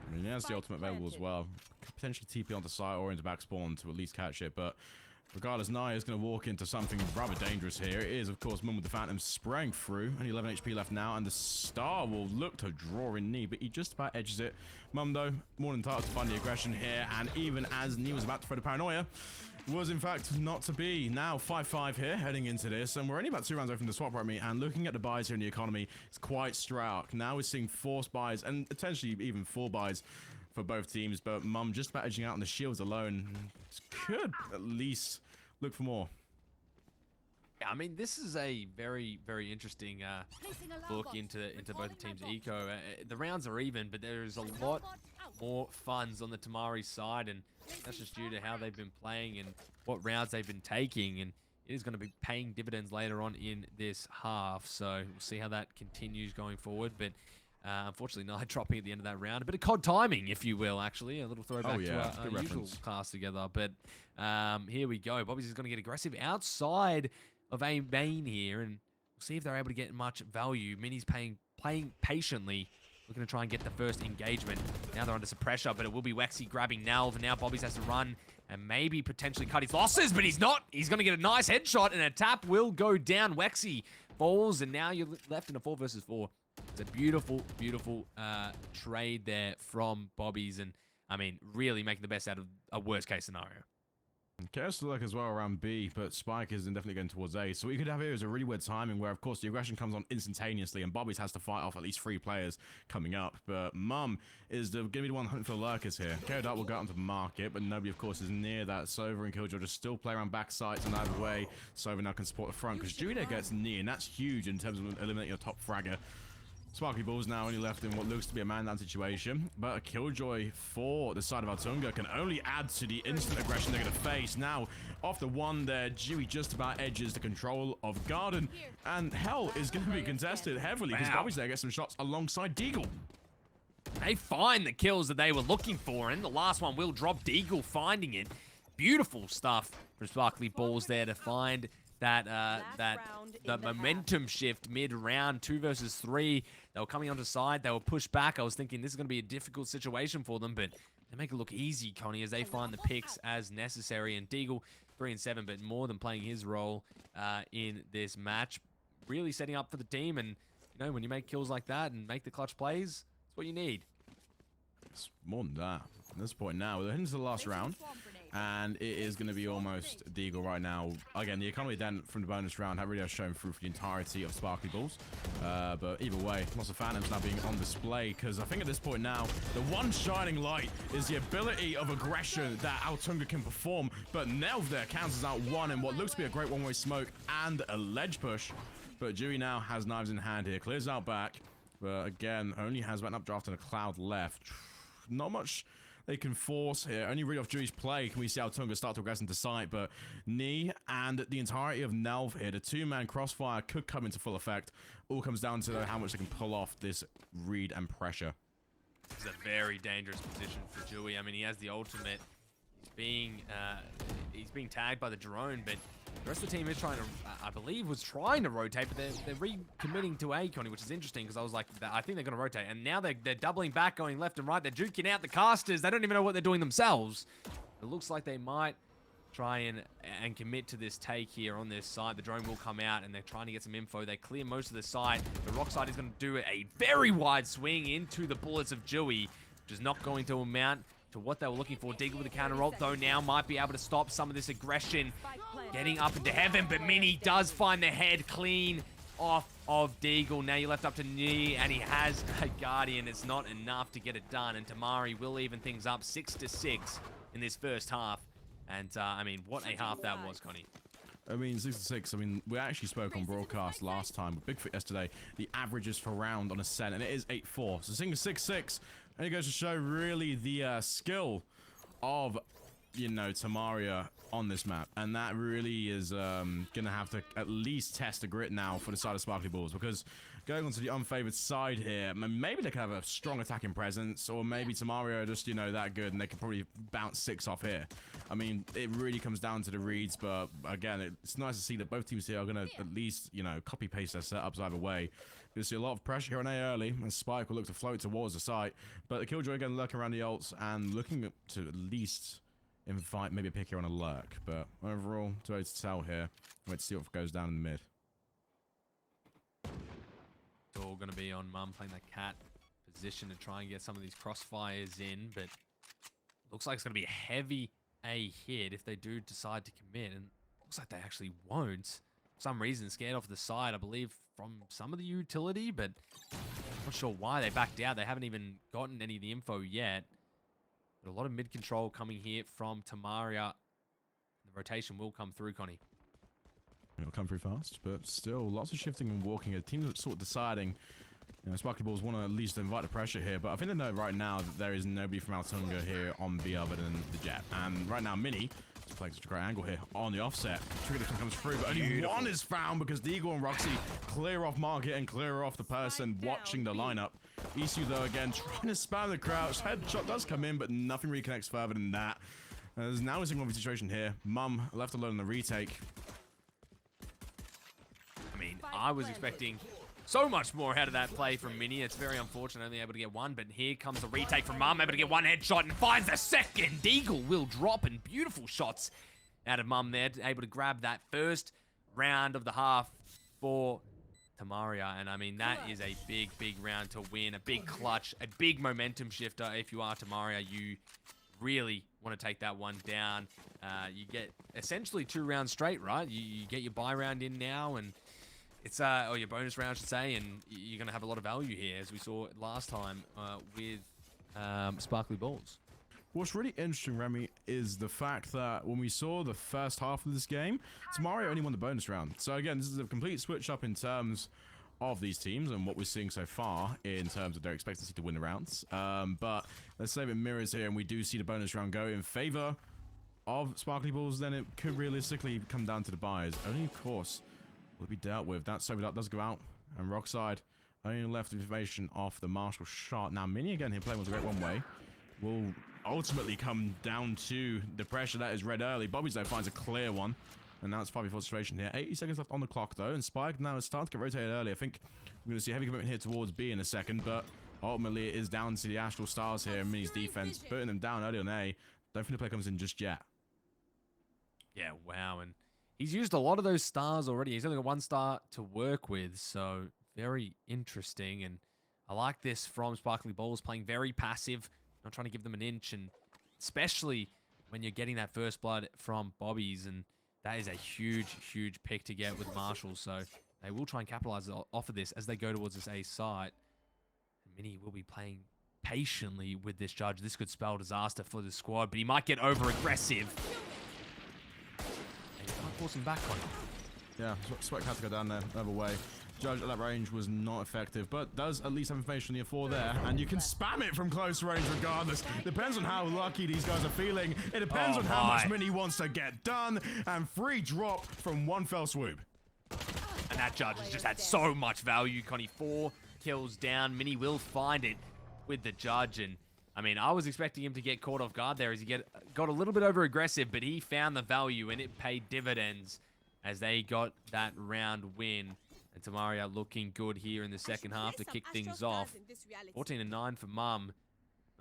I mean, he has the ultimate available as well. Could potentially TP onto site or into back spawn to at least catch it, but regardless, Naya is going to walk into something rather dangerous here. It is, of course, Mum with the Phantom spraying through. Only 11 HP left now, and the Star will look to draw in knee, but he just about edges it. Mum, though, more than entitled to find the aggression here, and even as knee was about to throw the paranoia, was in fact not to be. Now 5-5 here, heading into this, and we're only about 2 rounds away from the swap right, and looking at the buys here in the economy, it's quite stark. Now we're seeing forced buys, and potentially even 4 buys for both teams, but Mum just about edging out on the shields alone. Could at least look for more. Yeah, I mean, this is a very, very interesting look into both the teams' eco. The rounds are even, but there is a lot more funds on the Tamari side, and that's just due to how they've been playing and what rounds they've been taking. And it is going to be paying dividends later on in this half. So we'll see how that continues going forward. But unfortunately, Knight dropping at the end of that round. A bit of COD timing, if you will, actually. A little throwback to our usual class together. But here we go. Bobby's is going to get aggressive outside of A main here. And we'll see if they're able to get much value. Mini's playing patiently, looking to try and get the first engagement. Now they're under some pressure, but it will be Wexy grabbing Nelv. Now Bobby's has to run and maybe potentially cut his losses, but he's not. He's going to get a nice headshot, and a tap will go down. Wexy falls, and now you're left in a 4 versus 4. It's a beautiful, beautiful trade there from Bobby's, and I mean, really making the best out of a worst-case scenario. Chaos to look as well around B, but Spike is definitely going towards A. So what you could have here is a really weird timing where, of course, the aggression comes on instantaneously, and Bobby's has to fight off at least 3 players coming up. But Mum is going to be the one hunting for the lurkers here. KO will go out onto the market, but nobody, of course, is near that. Sova and Killjoy just still play around back sides, and either way, Sova now can support the front, because Julia gets near, and that's huge in terms of eliminating your top fragger. Sparkly Ballz now only left in what looks to be a man-down situation, but a Killjoy for the side of Altunga can only add to the instant aggression they're going to face. Now, off the one there, Dewey just about edges the control of Garden, and Hell is going to be contested heavily because Bobby's there gets some shots alongside Deagle. They find the kills that they were looking for, and the last one will drop. Deagle finding it. Beautiful stuff from Sparkly Ballz there to find that the momentum shift mid-round, 2 versus 3. They were coming onto side. They were pushed back. I was thinking this is going to be a difficult situation for them, but they make it look easy, Connie, as they find the picks as necessary. And Deagle, 3 and 7, but more than playing his role in this match, really setting up for the team. And you know, when you make kills like that and make the clutch plays, it's what you need. It's more than that. At this point now, we're heading to the last round, and it is going to be almost Deagle right now. Again, the economy dent from the bonus round really has shown through for the entirety of Sparkly Ballz. But either way, lots of Phantoms now being on display, because I think at this point now, the one shining light is the ability of aggression that Altunga can perform. But Nelv there cancels out one in what looks to be a great one-way smoke and a ledge push. But Dewey now has knives in hand here, clears out back. But again, only has an updraft and a cloud left. Not much they can force here. Only read off Dewey's play can we see Altunga start to progress into sight, but Knee and the entirety of Nelv here, the 2-man crossfire could come into full effect. All comes down to how much they can pull off this read and pressure. This is a very dangerous position for Dewey. I mean, he has the ultimate. He's being tagged by the drone, but the rest of the team is trying to, I believe, was trying to rotate, but they're recommitting to A, Connie, which is interesting because I was like, I think they're going to rotate. And now they're doubling back, going left and right. They're juking out the casters. They don't even know what they're doing themselves. It looks like they might try and commit to this take here on this side. The drone will come out, and they're trying to get some info. They clear most of the side. The rock side is going to do a very wide swing into the bullets of Dewey, which is not going to amount to what they were looking for. Deagle with a counter ult, though, now might be able to stop some of this aggression getting up into heaven, but Mini does find the head clean off of Deagle. Now you're left up to Knee, and he has a Guardian. It's not enough to get it done, and Tamaria will even things up 6-6 in this first half. And, I mean, what a half that was, Connie. I mean, 6-6. I mean, we actually spoke on broadcast last time with Bigfoot yesterday. The averages for round on a set, and it is 8-4. So seeing 6-6, and it goes to show really the skill of, you know, Tamaria on this map. And that really is going to have to at least test the grit now for the side of Sparkly Ballz, because going on to the unfavored side here, maybe they could have a strong attacking presence, or maybe Tamaria are just, you know, that good and they could probably bounce 6 off here. I mean, it really comes down to the reads, but again, it's nice to see that both teams here are going to at least, you know, copy-paste their setups either way. You'll see a lot of pressure here on A early, and Spike will look to float towards the site, but the Killjoy again lurking around the ults and looking to at least invite maybe a pick here on a lurk, but overall, too early to tell here. Wait to see what goes down in the mid. It's all going to be on Mum playing that cat position to try and get some of these crossfires in, but looks like it's going to be a heavy A hit if they do decide to commit, and looks like they actually won't. For some reason, scared off the side, I believe, from some of the utility, but I'm not sure why they backed out. They haven't even gotten any of the info yet. But a lot of mid control coming here from Tamaria. The rotation will come through, Connie. It'll come through fast, but still lots of shifting and walking. A team that's sort of deciding, you know, Sparkly Ballz want to at least invite the pressure here, but I think they know right now that there is nobody from Altunga here on B other than the Jet. And right now, Mini, playing such a great angle here on the offset. Trigger comes through, but only one is found because Deagle and Roxy clear off Market and clear off the person watching the lineup. ECU, though, again, trying to spam the crouch. Headshot does come in, but nothing really connects further than that. There's now a single situation here. Mum left alone in the retake. I mean, I was expecting so much more out of that play from Mini. It's very unfortunate only able to get one, but here comes the retake from Mum, able to get one headshot and finds the second. Deagle will drop, and beautiful shots out of Mum there, able to grab that first round of the half for Tamaria. And I mean, that is a big, big round to win, a big clutch, a big momentum shifter. If you are Tamaria, you really want to take that one down. You get essentially 2 rounds straight, right? You get your buy round in now, and it's or your bonus round, I should say, and you're going to have a lot of value here, as we saw last time with Sparkly Ballz. What's really interesting, Remy, is the fact that when we saw the first half of this game, Tamaria only won the bonus round. So again, this is a complete switch up in terms of these teams and what we're seeing so far in terms of their expectancy to win the rounds. But let's say it mirrors here and we do see the bonus round go in favor of Sparkly Ballz, then it could realistically come down to the buys. Only, of course, will be dealt with. That so that does go out. And Rockside only left information off the Marshall shot. Now, Mini again here playing with a great one way. Will ultimately come down to the pressure that is read early. Bobby's though finds a clear one. And now it's 5v4 situation here. 80 seconds left on the clock though. And Spike now is starting to get rotated early. I think we're going to see heavy commitment here towards B in a second. But ultimately it is down to the Astral Stars here and Mini's defense. Putting them down early on A. Don't think the play comes in just yet. Yeah, wow. And he's used a lot of those stars already. He's only got 1 star to work with. So very interesting. And I like this from Sparkly Ballz, playing very passive. Not trying to give them an inch, and especially when you're getting that first blood from Bobby's, and that is a huge, huge pick to get with Marshall. So they will try and capitalize off of this as they go towards this A site. Mini will be playing patiently with this judge. This could spell disaster for the squad, but he might get over aggressive. And you can't force him back on him. Yeah, Spike had to go down there, the other way. Judge at that range was not effective, but does at least have information on the A4 there, and you can spam it from close range regardless. Depends on how lucky these guys are feeling. It depends on how much Mini wants to get done, and free drop from one fell swoop. And that judge has just had so much value. Connie 4 kills down. Mini will find it with the judge, and I mean, I was expecting him to get caught off guard there as he got a little bit over aggressive, but he found the value and it paid dividends as they got that round win. And Tamaria looking good here in the second half to kick things off. 14-9 for Mum.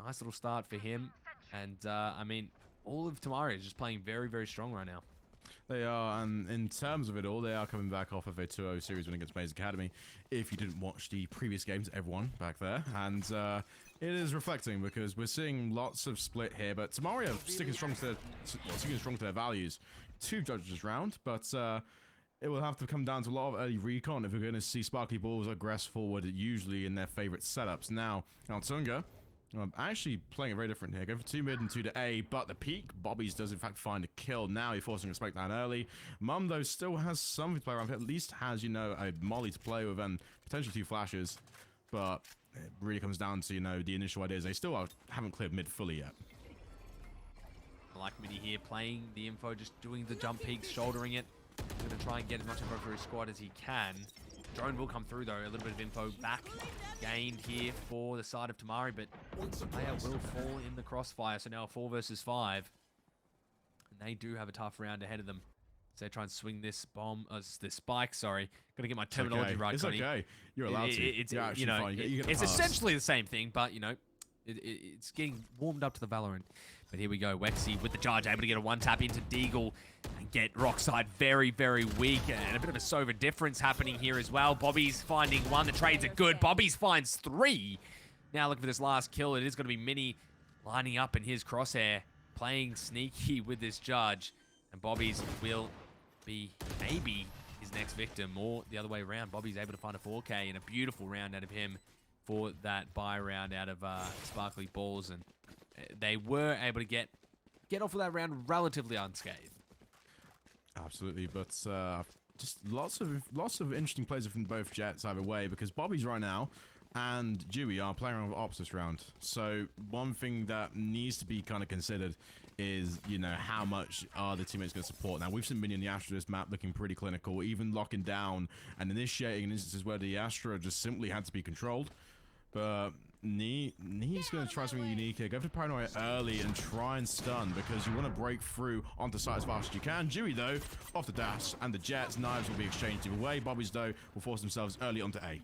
Nice little start for him. And, I mean, all of Tamaria is just playing very, very strong right now. They are, and in terms of it all, they are coming back off of a 2-0 series win against Maze Academy. If you didn't watch the previous games, everyone back there. And it is reflecting because we're seeing lots of split here, but Tamaria sticking strong to their values. 2 judges round, but it will have to come down to a lot of early recon if we're going to see Sparkly Ballz aggress forward, usually in their favorite setups. Now, Altunga, actually playing it very different here. Going for 2 mid and 2 to A, but the peak, Bobby's does in fact find a kill. Now he's forcing a spike down early. Mum, though, still has something to play around. At least has, you know, a molly to play with and potentially 2 flashes. But it really comes down to, you know, the initial ideas. They still haven't cleared mid fully yet. I like Mini here playing the info, just doing the jump peaks, shouldering it. He's going to try and get as much info for his squad as he can. Drone will come through, though. A little bit of info back gained here for the side of Tamaria, but player will fall in the crossfire. So now 4 versus 5. And they do have a tough round ahead of them. So they try and swing this bomb, this spike, sorry. Got to get my terminology right, It's Connie. okay. You're allowed to. It's, you know, it's essentially the same thing, but, you know, it's getting warmed up to the Valorant. But here we go. Wexy with the charge, able to get a 1-tap into Deagle and get Rockside very, very weak. And a bit of a Sova difference happening here as well. Bobby's finding 1. The trades are good. Bobby's finds 3. Now looking for this last kill. It is going to be Mini lining up in his crosshair, playing sneaky with this judge. And Bobby's will be maybe his next victim, or the other way around. Bobby's able to find a 4K and a beautiful round out of him for that buy round out of Sparkly Ballz. And they were able to get off of that round relatively unscathed. Absolutely, but just lots of interesting plays from both Jets either way, because Bobby's right now and Dewey are playing around with ops this round. So one thing that needs to be kind of considered is, you know, how much are the teammates going to support. Now, we've seen Minion the Astra this map looking pretty clinical, even locking down and initiating in instances where the Astra just simply had to be controlled. But He's going to try something unique here. Go for Paranoia early and try and stun because you want to break through onto site as fast as you can. Dewey, though, off the dash, and the Jets' knives will be exchanged either way. Bobby's, though, will force themselves early onto A.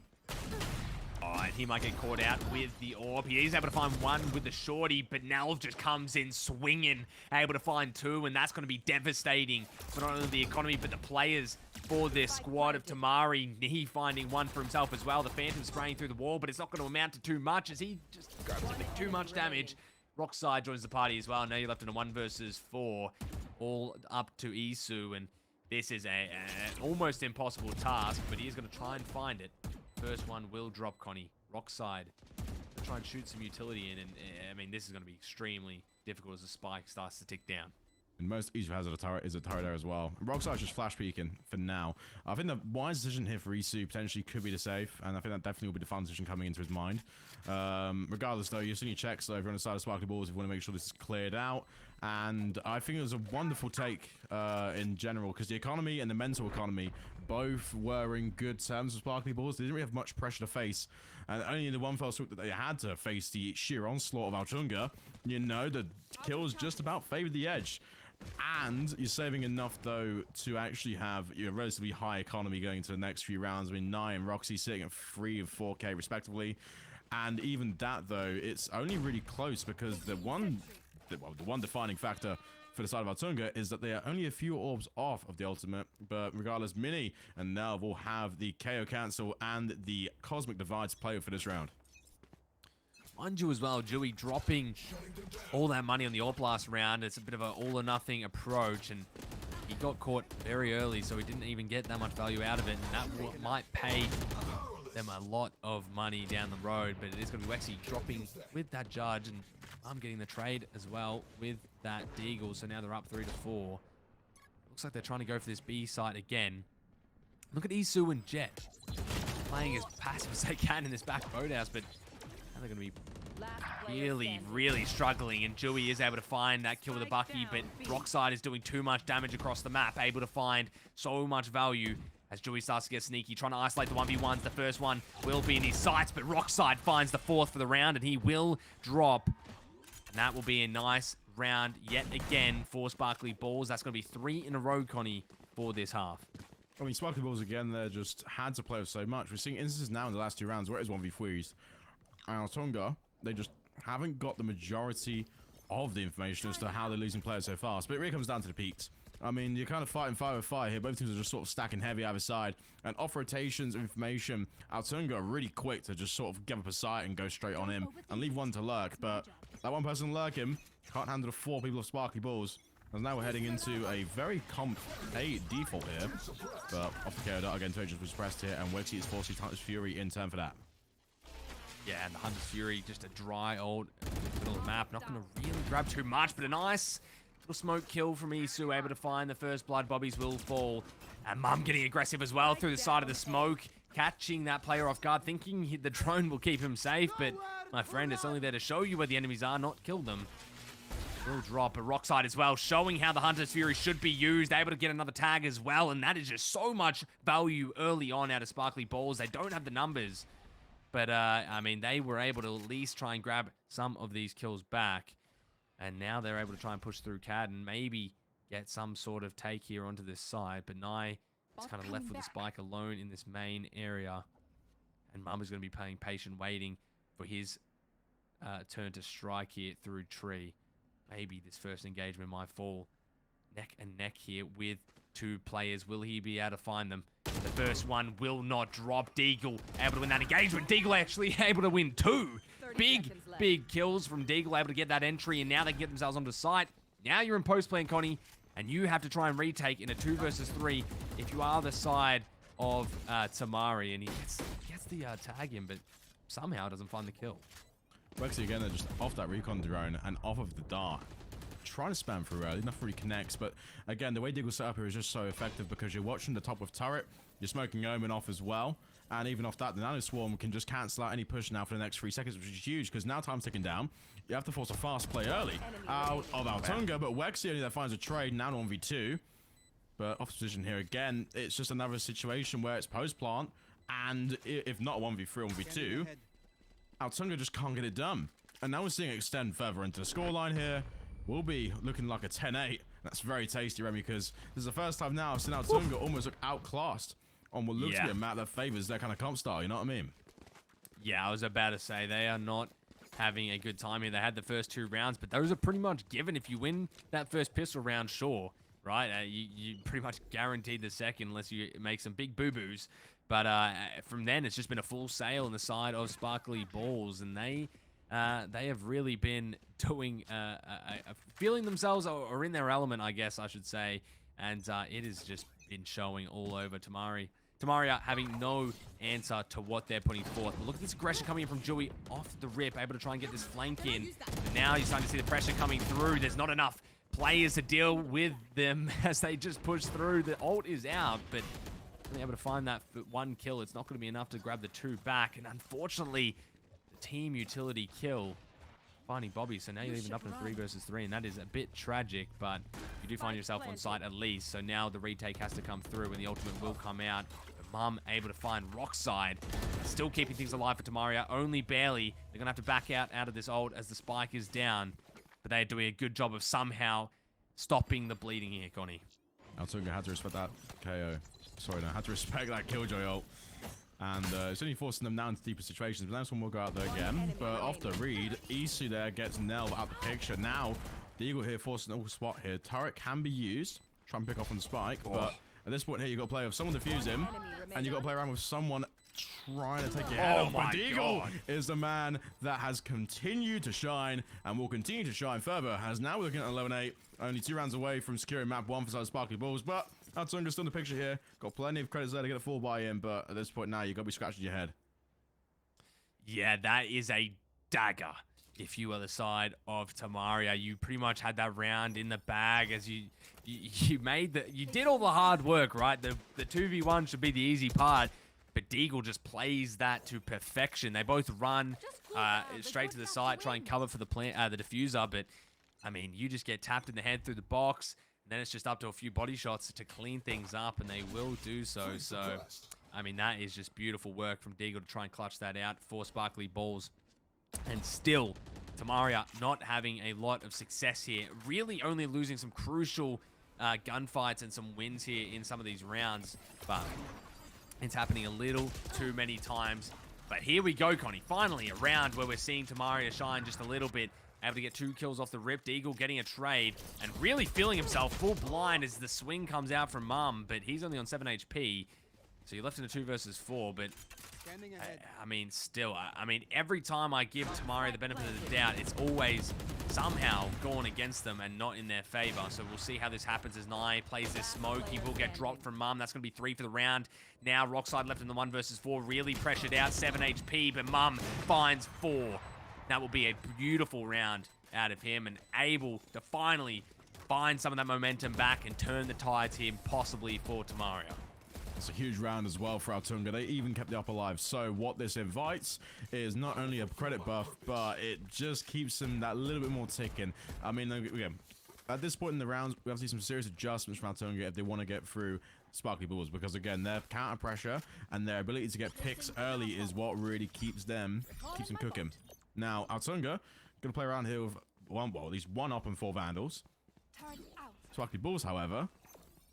Oh, and he might get caught out with the orb. He is able to find one with the shorty, but Nelv just comes in swinging, able to find two, and that's going to be devastating for not only the economy, but the players for this squad of Tamari. He finding one for himself as well. The Phantom spraying through the wall, but it's not going to amount to too much as he just grabs a bit too much damage. Rockside joins the party as well. Now you're left in a 1 versus 4, all up to Isu, and this is an almost impossible task, but he is going to try and find it. First one will drop Connie. Rockside to try and shoot some utility in, and I mean, this is going to be extremely difficult as the spike starts to tick down. And most Isu has a turret there as well. Rockstar's just flash peeking for now. I think the wise decision here for Isu potentially could be the save, and I think that definitely will be the fun decision coming into his mind. Regardless, though, you're seeing your checks over on the side of Sparkly Ballz if you want to make sure this is cleared out. And I think it was a wonderful take in general, because the economy and the mental economy both were in good terms with Sparkly Ballz. They didn't really have much pressure to face. And only in the one fell swoop that they had to face the sheer onslaught of Altunga, you know, the kills just about favored the edge. And you're saving enough, though, to actually have a relatively high economy going into the next few rounds. I mean, Nye and Roxy sitting at 3 and 4K respectively. And even that, though, it's only really close because the one defining factor for the side of Altunga is that they are only a few orbs off of the ultimate. But regardless, Mini and Nelv will have the KO cancel and the Cosmic Divide to play with for this round. Mind you as well, Dewey dropping all that money on the orb last round. It's a bit of an all or nothing approach, and he got caught very early, so he didn't even get that much value out of it, and that might pay them a lot of money down the road. But it is going to be Wexy dropping with that judge, and I'm getting the trade as well with that Deagle, so now they're up 3 to 4. Looks like they're trying to go for this B site again. Look at Isu and Jet playing as passive as they can in this back boathouse, but now they're going to be really struggling, and Dewey is able to find that kill with a Bucky, but Rockside is doing too much damage across the map, able to find so much value as Dewey starts to get sneaky, trying to isolate the 1v1s. The first one will be in his sights, but Rockside finds the 4th for the round, and he will drop. And that will be a nice round yet again for Sparkly Ballz. That's going to be 3 in a row, Connie, for this half. I mean, Sparkly Ballz, again, they're just had to play with so much. We're seeing instances now in the last 2 rounds where it is 1v3s. And Altunga, they just haven't got the majority of the information as to how they're losing players so fast. But it really comes down to the peaks. I mean, you're kind of fighting fire with fire here. Both teams are just sort of stacking heavy either side. And off rotations of information, Altunga are really quick to just sort of give up a sight and go straight on him and leave one to lurk. But that one person lurking can't handle the 4 people of Sparkly Ballz. And now we're heading into a very comp A default here. But off the KO dart again, Toad just was pressed here, and Wexy is forcing Hunter's Fury in turn for that. Yeah, and the Hunter's Fury, just a dry old middle of the map. Not going to really grab too much, but a nice little smoke kill from Isu, able to find the first blood. Bobbies will fall. And Mum getting aggressive as well through the side of the smoke, catching that player off guard, thinking the drone will keep him safe. But my friend, it's only there to show you where the enemies are, not kill them. Will drop a Rockside as well, showing how the Hunter's Fury should be used, able to get another tag as well, and that is just so much value early on out of Sparkly Ballz. They don't have the numbers, but I mean, they were able to at least try and grab some of these kills back, and now they're able to try and push through CAD and maybe get some sort of take here onto this side. But Nye is kind of left with the spike alone in this main area, and Mum is going to be playing patient, waiting for his turn to strike here through tree. Maybe this first engagement might fall neck and neck here with 2 players. Will he be able to find them? The first one will not drop. Deagle able to win that engagement. Deagle actually able to win 2. Big kills from Deagle, able to get that entry, and now they can get themselves onto site. Now you're in post-plan, Connie, and you have to try and retake in a 2 versus 3 if you are the side of Tamaria, and he gets the tag in, but somehow doesn't find the kill. Wexy again, they're just off that recon drone and off of the dart. Trying to spam through early, nothing really connects, but again, the way Deagle's set up here is just so effective because you're watching the top of turret, you're smoking Omen off as well, And even off that, the Nano Swarm can just cancel out any push now for the next 3 seconds, which is huge, because now time's ticking down. You have to force a fast play early out of Altunga, but Wexy only that finds a trade, now 1v2. But off position here again, it's just another situation where it's post-plant, and if not a 1v3 or 1v2, Altunga just can't get it done. And now we're seeing it extend further into the scoreline here. We'll be looking like a 10-8. That's very tasty, Remy, because this is the first time now I've seen Altunga almost look outclassed on what looks to be a map that favors their kind of comp style, you know what I mean? Yeah, I was about to say, they are not having a good time here. They had the first 2 rounds, but those are pretty much given. If you win that first pistol round, sure, right? You pretty much guaranteed the second unless you make some big boo-boos. But from then, it's just been a full sail on the side of Sparkly Ballz, and they have really been doing, feeling themselves or in their element, I guess I should say, and it has just been showing all over Tamaria having no answer to what they're putting forth. But look at this aggression coming in from Dewey off the rip, able to try and get this flank in. And now you're starting to see the pressure coming through. There's not enough players to deal with them as they just push through. The ult is out, but being able to find that 1 kill, it's not going to be enough to grab the 2 back. And unfortunately, the team utility kill finding Bobby. So now you're even up in 3 versus 3, and that is a bit tragic, but you do find yourself on site at least. So now the retake has to come through, and the ultimate will come out. But Mum able to find Rockside, still keeping things alive for Tamaria, only barely. They're gonna have to back out of this ult as the spike is down, but they are doing a good job of somehow stopping the bleeding here, Connie. Altunga had to respect that KO. Sorry, no, had to respect that Killjoy ult. And it's only forcing them now into deeper situations. But this one will go out there again. But off the read, Isu there gets Nell out the picture. Now, the Eagle here forcing an all spot here. Turret can be used. Try and pick off on the spike. But at this point here, you've got to play with someone defuse him. And you've got to play around with someone trying to take your head off. But Eagle is the man that has continued to shine and will continue to shine further. As now we're looking at 11-8. Only 2 rounds away from securing map 1 for side Sparkly Ballz. But Altunga's still in the picture here. Got plenty of credits there to get a full buy-in, but at this point now, you've got to be scratching your head. Yeah, that is a dagger. If you are the side of Tamaria, you pretty much had that round in the bag as you did all the hard work, right? The 2v1 should be the easy part, but Deagle just plays that to perfection. They both run straight to the site, try and cover for the diffuser, but I mean, you just get tapped in the head through the box. Then it's just up to a few body shots to clean things up, and they will do so. So, I mean, that is just beautiful work from Deagle to try and clutch that out for Sparkly Ballz. And still, Tamaria not having a lot of success here. Really only losing some crucial gunfights and some wins here in some of these rounds. But it's happening a little too many times. But here we go, Connie. Finally, a round where we're seeing Tamaria shine just a little bit. Able to get 2 kills off the rip. Eagle getting a trade and really feeling himself full blind as the swing comes out from Mum, but he's only on 7 HP. So you're left in a 2 versus 4, but I mean, still, I mean, every time I give Tamaria the benefit of the doubt, it's always somehow gone against them and not in their favor. So we'll see how this happens as Nye plays this smoke. He will get dropped from Mum. That's going to be 3 for the round. Now Rockside left in the 1 versus 4, really pressured out, 7 HP, but Mum finds 4. That will be a beautiful round out of him and able to finally find some of that momentum back and turn the tides here possibly for Tamaria. It's a huge round as well for Altunga. They even kept the up alive. So what this invites is not only a credit buff, but it just keeps them that little bit more ticking. I mean, again, at this point in the rounds, we have to see some serious adjustments from Altunga if they want to get through Sparkly Ballz, because again, their counter pressure and their ability to get picks early is what really keeps them cooking. Now, Altunga gonna play around here with at least 1 op and 4 Vandals. Sparkly Ballz, however,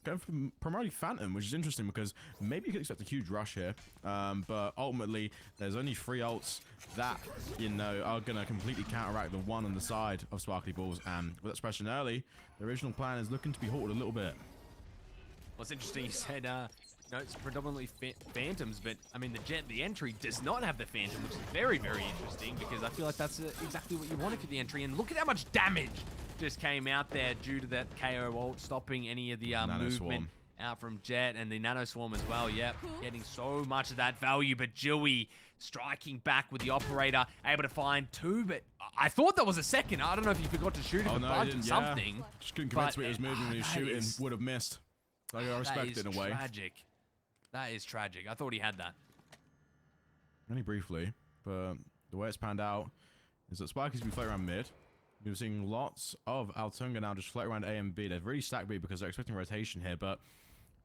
going for primarily Phantom, which is interesting because maybe you could expect a huge rush here. But ultimately, there's only 3 ults that, you know, are gonna completely counteract the 1 on the side of Sparkly Ballz. And with that suppression early, the original plan is looking to be halted a little bit. What's interesting, you said, no, it's predominantly Phantoms, but I mean, the Jet, the entry does not have the Phantom, which is very, very interesting because I feel like that's exactly what you wanted for the entry. And look at how much damage just came out there due to that KO ult, stopping any of the movement out from Jet and the Nano Swarm as well. Yep, getting so much of that value, but Dewey striking back with the Operator, able to find 2, but I thought that was a second. I don't know if you forgot to shoot it or budge something. Just couldn't commit to it. He was moving when he was shooting, would have missed. Like, I respect it in a way. Tragic. That is tragic. I thought he had that. only briefly, but the way it's panned out is that Sparky's been floating around mid. We're seeing lots of Altunga now just float around A and B. They've really stacked B because they're expecting rotation here, but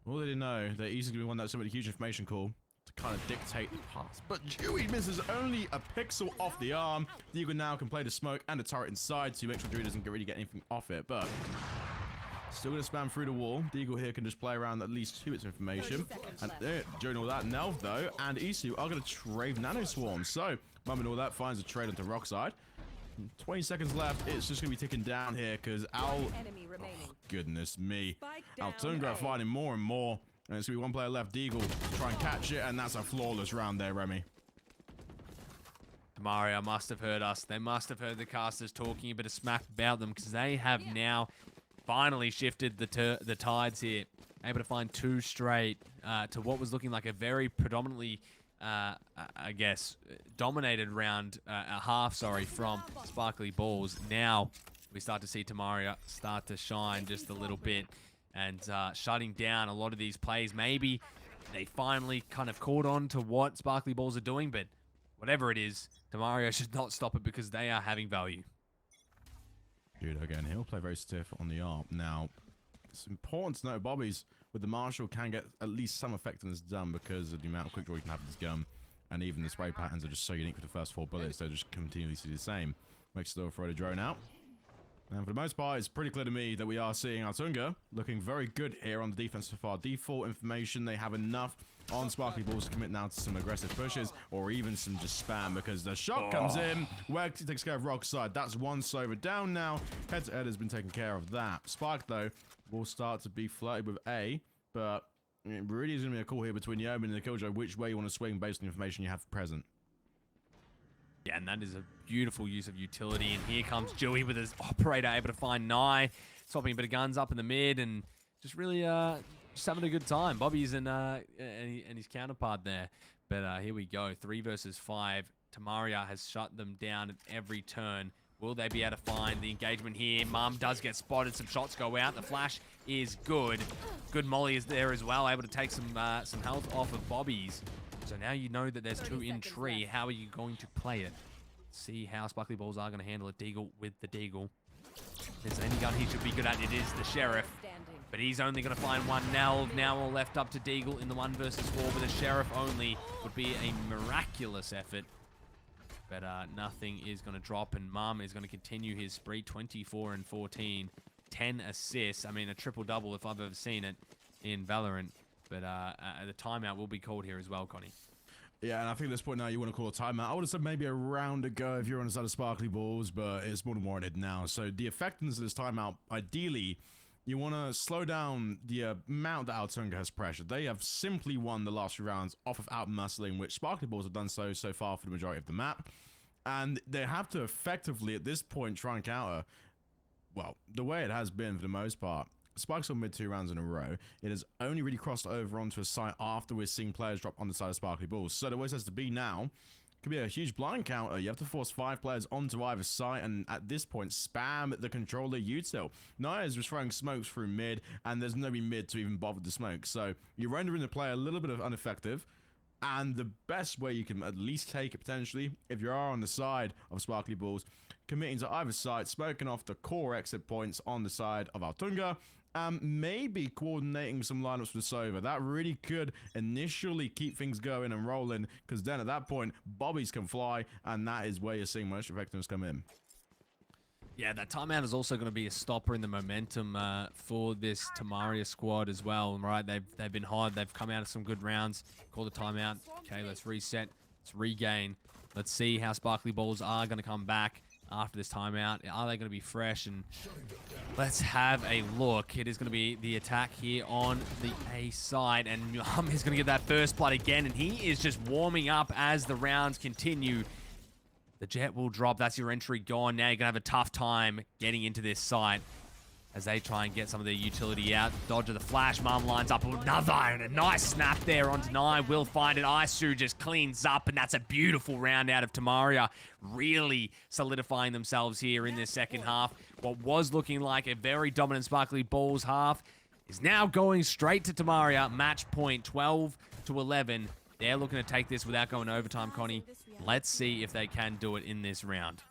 all they didn't know, they're easily going to want that somebody huge information call to kind of dictate the pass. But Dewey misses only a pixel off the arm. Deagle now can play the smoke and the turret inside to make sure Dewey doesn't really get anything off it, but still going to spam through the wall. Deagle here can just play around at least 2 bits of information. And during all that, Nelv, though, and Isu are going to trade Nano Swarm. So, Mum and all that finds a trade onto Rockside. 20 seconds left. It's just going to be ticking down here because goodness me. Altunga are finding more and more. And it's going to be one player left, Deagle, to try and catch it. And that's a flawless round there, Remy. Tamaria must have heard us. They must have heard the casters talking a bit of smack about them because they have now finally shifted the tides here. Able to find 2 straight to what was looking like a very predominantly, I guess, dominated round, a half, sorry, from Sparkly Ballz. Now we start to see Tamaria start to shine just a little bit and shutting down a lot of these plays. Maybe they finally kind of caught on to what Sparkly Ballz are doing, but whatever it is, Tamaria should not stop it because they are having value. Dude, again, he'll play very stiff on the ARP. Now, it's important to know Bobby's with the Marshall can get at least some effect on this gun because of the amount of quick draw you can have with this gun. And even the spray patterns are just so unique for the first 4 bullets, they're just continually the same. Makes it throw the drone out. And for the most part, it's pretty clear to me that we are seeing Altunga looking very good here on the defense so far. Default information, they have enough on Sparkly Ballz to commit now to some aggressive pushes or even some just spam because the shot comes in. Weg takes care of Rockside. That's 1 Sova down now. Head to head has been taken care of that. Spark, though, will start to be flirted with A, but it really is going to be a call here between Yeoman and the Killjoy which way you want to swing based on the information you have present. Yeah, and that is a beautiful use of utility. And here comes Dewey with his operator able to find Nye, swapping a bit of guns up in the mid and just really just having a good time. Bobby's and his counterpart there. But here we go, 3 versus 5. Tamaria has shut them down at every turn. Will they be able to find the engagement here? Mum does get spotted. Some shots go out. The flash is good. Good molly is there as well, able to take some health off of Bobby's. So now you know that there's 2 in tree. How are you going to play it? See how Sparkly Ballz are going to handle it. Deagle with the Deagle. If there's any gun he should be good at, it is the Sheriff. But he's only going to find 1 Nelv. Now all left up to Deagle in the 1 versus 4. But the Sheriff only would be a miraculous effort. But nothing is going to drop. And Mum is going to continue his spree. 24 and 14. 10 assists. I mean, a triple-double if I've ever seen it in Valorant. But the timeout will be called here as well, Connie. Yeah, and I think at this point now you want to call a timeout. I would have said maybe a round ago if you're on the side of Sparkly Ballz, but it's more than warranted now. So the effectiveness of this timeout, ideally, you want to slow down the amount that Altunga has pressure. They have simply won the last few rounds off of out-muscling, which Sparkly Ballz have done so far for the majority of the map. And they have to effectively, at this point, try and counter, well, the way it has been for the most part. Spark's on mid 2 rounds in a row. It has only really crossed over onto a site after we're seeing players drop on the side of Sparkly Ballz. So the way it has to be now could be a huge blind counter. You have to force 5 players onto either side, and at this point, spam the controller util. Naya is just throwing smokes through mid, and there's nobody mid to even bother the smoke. So you're rendering the player a little bit of ineffective. And the best way you can at least take it potentially, if you are on the side of Sparkly Ballz, committing to either side, smoking off the core exit points on the side of Altunga, maybe coordinating some lineups with Sova. That really could initially keep things going and rolling, because then at that point, Bobbies can fly, and that is where you're seeing most effectiveness come in. Yeah, that timeout is also going to be a stopper in the momentum for this Tamaria squad as well, right? They've been hard. They've come out of some good rounds. Call the timeout. Okay, let's reset. Let's regain. Let's see how Sparkly Ballz are going to come back after this timeout. Are they going to be fresh? And let's have a look. It is going to be the attack here on the A side, and Yum is going to get that first blood again, and he is just warming up as the rounds continue. The jet will drop. That's your entry gone. Now you're going to have a tough time getting into this site as they try and get some of their utility out. Dodge of the flash. Mum lines up another, and a nice snap there onto Nye. Will find it. Isu just cleans up, and that's a beautiful round out of Tamaria. Really solidifying themselves here in this second half. What was looking like a very dominant Sparkly Ballz half is now going straight to Tamaria. Match point 12 to 11. They're looking to take this without going overtime, Connie. Let's see if they can do it in this round.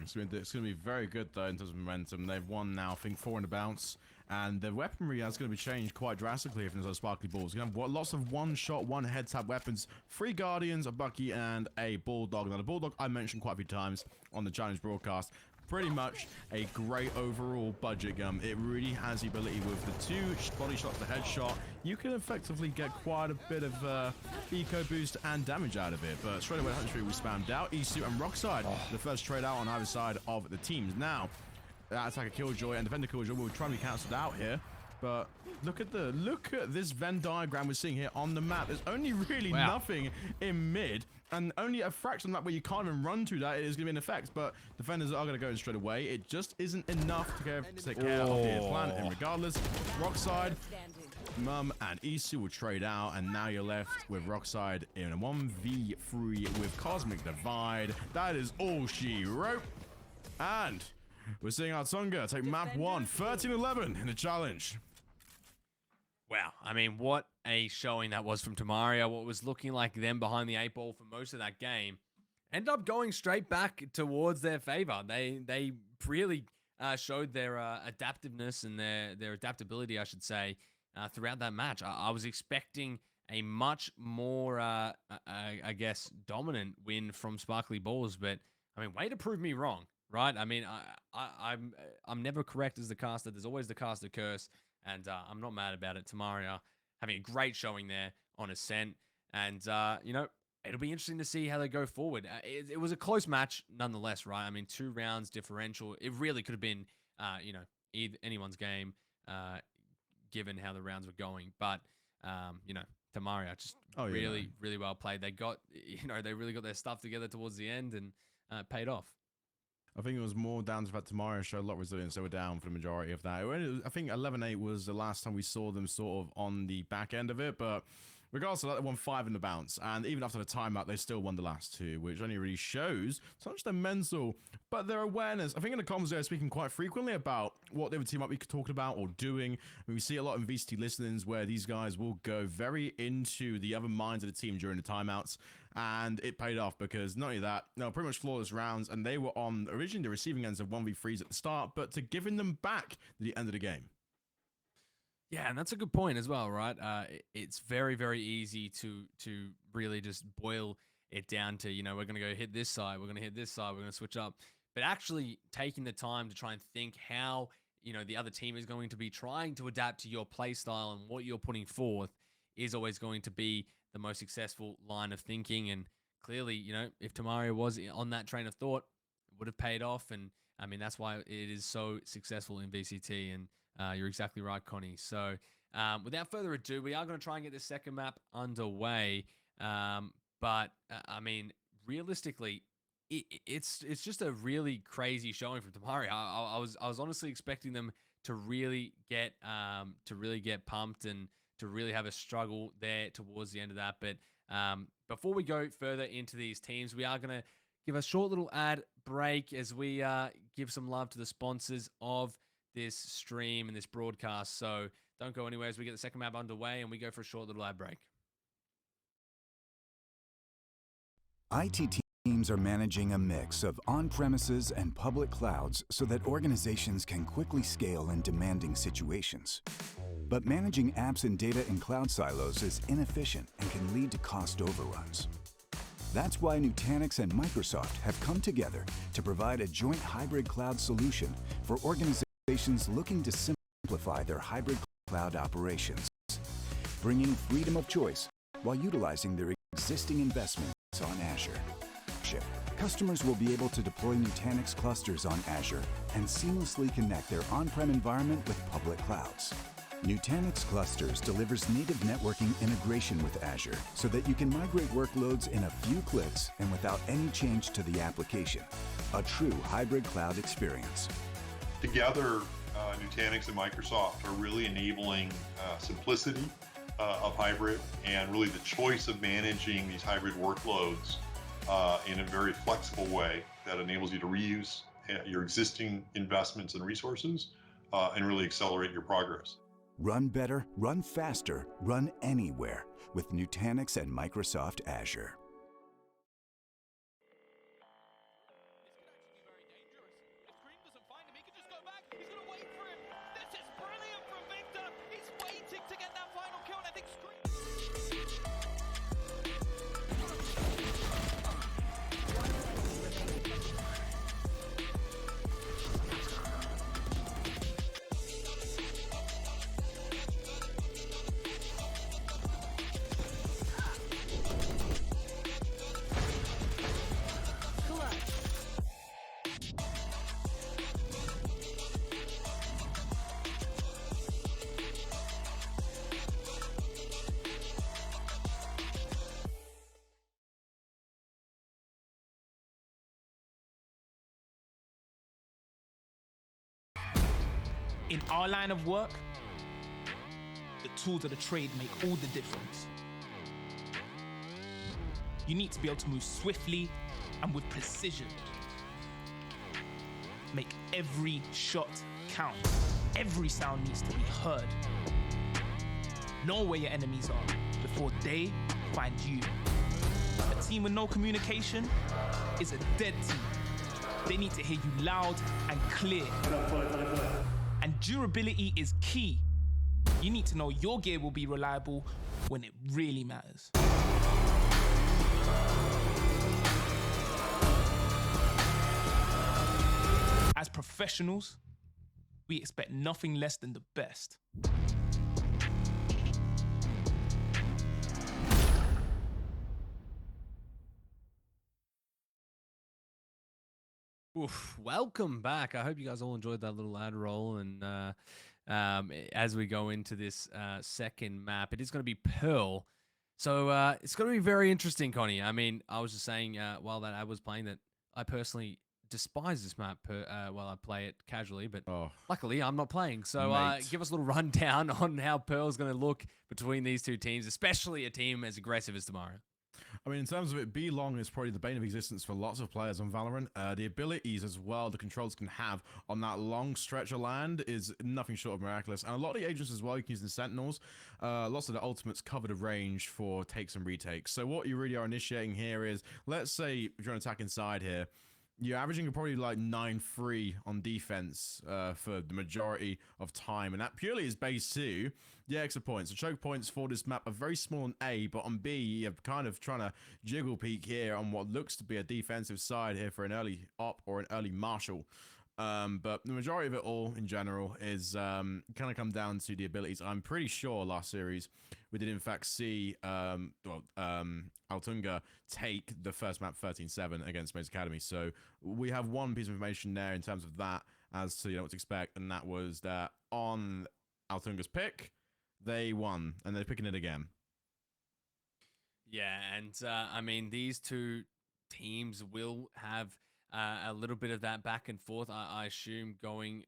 It's going to be very good, though, in terms of momentum. They've won now, I think, 4 in a bounce. And the weaponry is going to be changed quite drastically if there's those sparkly balls. You're going to have lots of one-shot, one-head-tap weapons. 3 Guardians, a Bucky, and a Bulldog. Now, the Bulldog I mentioned quite a few times on the Challenge broadcast. Pretty much a great overall budget gun. It really has the ability with the 2 body shots, the headshot. You can effectively get quite a bit of eco boost and damage out of it. But straight away, 100 we spammed out. Isu and Rockside, the first trade out on either side of the teams. Now, that attacker Killjoy and defender Killjoy will try to be cancelled out here. But look at this Venn diagram we're seeing here on the map. There's only really nothing in mid, and only a fraction of that where you can't even run to that is going to be an effect. But defenders are going to go in straight away. It just isn't enough to take care of the plan. And regardless, Rockside, Mum, and Isu will trade out, and now you're left with Rockside in a 1v3 with Cosmic Divide. That is all she wrote. And we're seeing Altunga take map 1, 13-11 in the challenge. Wow, I mean, what a showing that was from Tamaria. What was looking like them behind the 8 ball for most of that game ended up going straight back towards their favor. They really showed their adaptiveness and their adaptability, I should say, throughout that match. I was expecting a much more, I guess, dominant win from Sparkly Ballz, but I mean, way to prove me wrong, right? I mean, I'm never correct as the caster. There's always the caster curse. And I'm not mad about it. Tamaria having a great showing there on Ascent. And, you know, it'll be interesting to see how they go forward. It was a close match nonetheless, right? I mean, 2 rounds differential. It really could have been, you know, anyone's game given how the rounds were going. But, you know, Tamaria just really well played. They got, you know, they really got their stuff together towards the end and paid off. I think it was more down to the fact Tamaria showed a lot of resilience. They were down for the majority of that. I think 11-8 was the last time we saw them sort of on the back end of it. But regardless of that, they won 5 in the bounce. And even after the timeout, they still won the last 2, which only really shows not just their mental, but their awareness. I think in the comments they're speaking quite frequently about what the other team might be talking about or doing. And we see a lot in VCT listenings where these guys will go very into the other minds of the team during the timeouts. And it paid off because not only that, no, pretty much flawless rounds. And they were on originally the receiving ends of 1v3s at the start, but to giving them back at the end of the game. Yeah, and that's a good point as well, right? It's very, very easy to really just boil it down to, you know, we're going to go hit this side, we're going to hit this side, we're going to switch up. But actually taking the time to try and think how, you know, the other team is going to be trying to adapt to your play style and what you're putting forth is always going to be the most successful line of thinking. And clearly, you know, if Tamaria was on that train of thought, it would have paid off. And I mean, that's why it is so successful in VCT. And you're exactly right, Connie. So without further ado, we are going to try and get this second map underway. But I mean, realistically, it's just a really crazy showing from Tamaria. I was honestly expecting them to really get pumped and to really have a struggle there towards the end of that. But before we go further into these teams, we are going to give a short little ad break as we give some love to the sponsors of this stream and this broadcast. So don't go anywhere as we get the second map underway and we go for a short little ad break. IT teams are managing a mix of on-premises and public clouds so that organizations can quickly scale in demanding situations. But managing apps and data in cloud silos is inefficient and can lead to cost overruns. That's why Nutanix and Microsoft have come together to provide a joint hybrid cloud solution for organizations looking to simplify their hybrid cloud operations, bringing freedom of choice while utilizing their existing investments on Azure. Customers will be able to deploy Nutanix clusters on Azure and seamlessly connect their on-prem environment with public clouds. Nutanix Clusters delivers native networking integration with Azure so that you can migrate workloads in a few clicks and without any change to the application. A true hybrid cloud experience. Together, Nutanix and Microsoft are really enabling simplicity of hybrid and really the choice of managing these hybrid workloads in a very flexible way that enables you to reuse your existing investments and resources and really accelerate your progress. Run better, run faster, run anywhere with Nutanix and Microsoft Azure. In our line of work, the tools of the trade make all the difference. You need to be able to move swiftly and with precision. Make every shot count. Every sound needs to be heard. Know where your enemies are before they find you. A team with no communication is a dead team. They need to hear you loud and clear. And durability is key. You need to know your gear will be reliable when it really matters. As professionals, we expect nothing less than the best. Oof, welcome back. I hope you guys all enjoyed that little ad roll. And as we go into this second map, it is going to be Pearl. So it's going to be very interesting, Connie. I mean, I was just saying while that ad was playing that I personally despise this map while I play it casually, but luckily I'm not playing. So give us a little rundown on how Pearl's going to look between these two teams, especially a team as aggressive as Tamaria. I mean, in terms of it, B long is probably the bane of existence for lots of players on Valorant. The abilities as well, the controls can have on that long stretch of land is nothing short of miraculous. And a lot of the agents as well, you can use the Sentinels. Lots of the ultimates cover the range for takes and retakes. So what you really are initiating here is, let's say if you're on attack inside here, you're averaging probably like 9-3 on defense for the majority of time, and that purely is based to the extra points. The choke points for this map are very small on A, but on B, you're kind of trying to jiggle peek here on what looks to be a defensive side here for an early op or an early marshal. But the majority of it all in general is kind of come down to the abilities. I'm pretty sure last series we did in fact see Altunga take the first map 13-7 against Maze Academy. So we have one piece of information there in terms of that as to what to expect, and that was that on Altunga's pick, they won, and they're picking it again. Yeah, and I mean, these two teams will have a little bit of that back and forth, I assume, going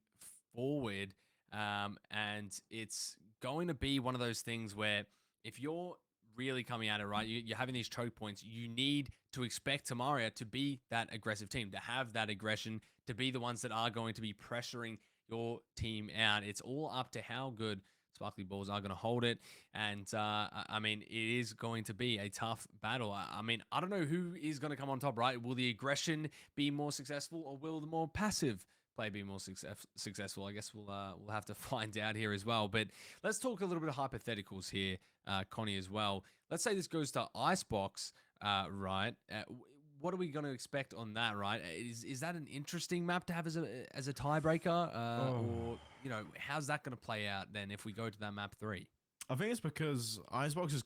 forward. And it's going to be one of those things where if you're really coming at it, right, you're having these choke points, you need to expect Tamaria to be that aggressive team, to have that aggression, to be the ones that are going to be pressuring your team out. It's all up to how good Sparkly Ballz are going to hold it. And, I mean, it is going to be a tough battle. I mean, I don't know who is going to come on top, right? Will the aggression be more successful, or will the more passive play be more successful? I guess we'll have to find out here as well. But let's talk a little bit of hypotheticals here, Connie, as well. Let's say this goes to Icebox, right? What are we going to expect on that, right? Is that an interesting map to have as a tiebreaker, or how's that going to play out then if we go to that map 3? I think it's because Icebox is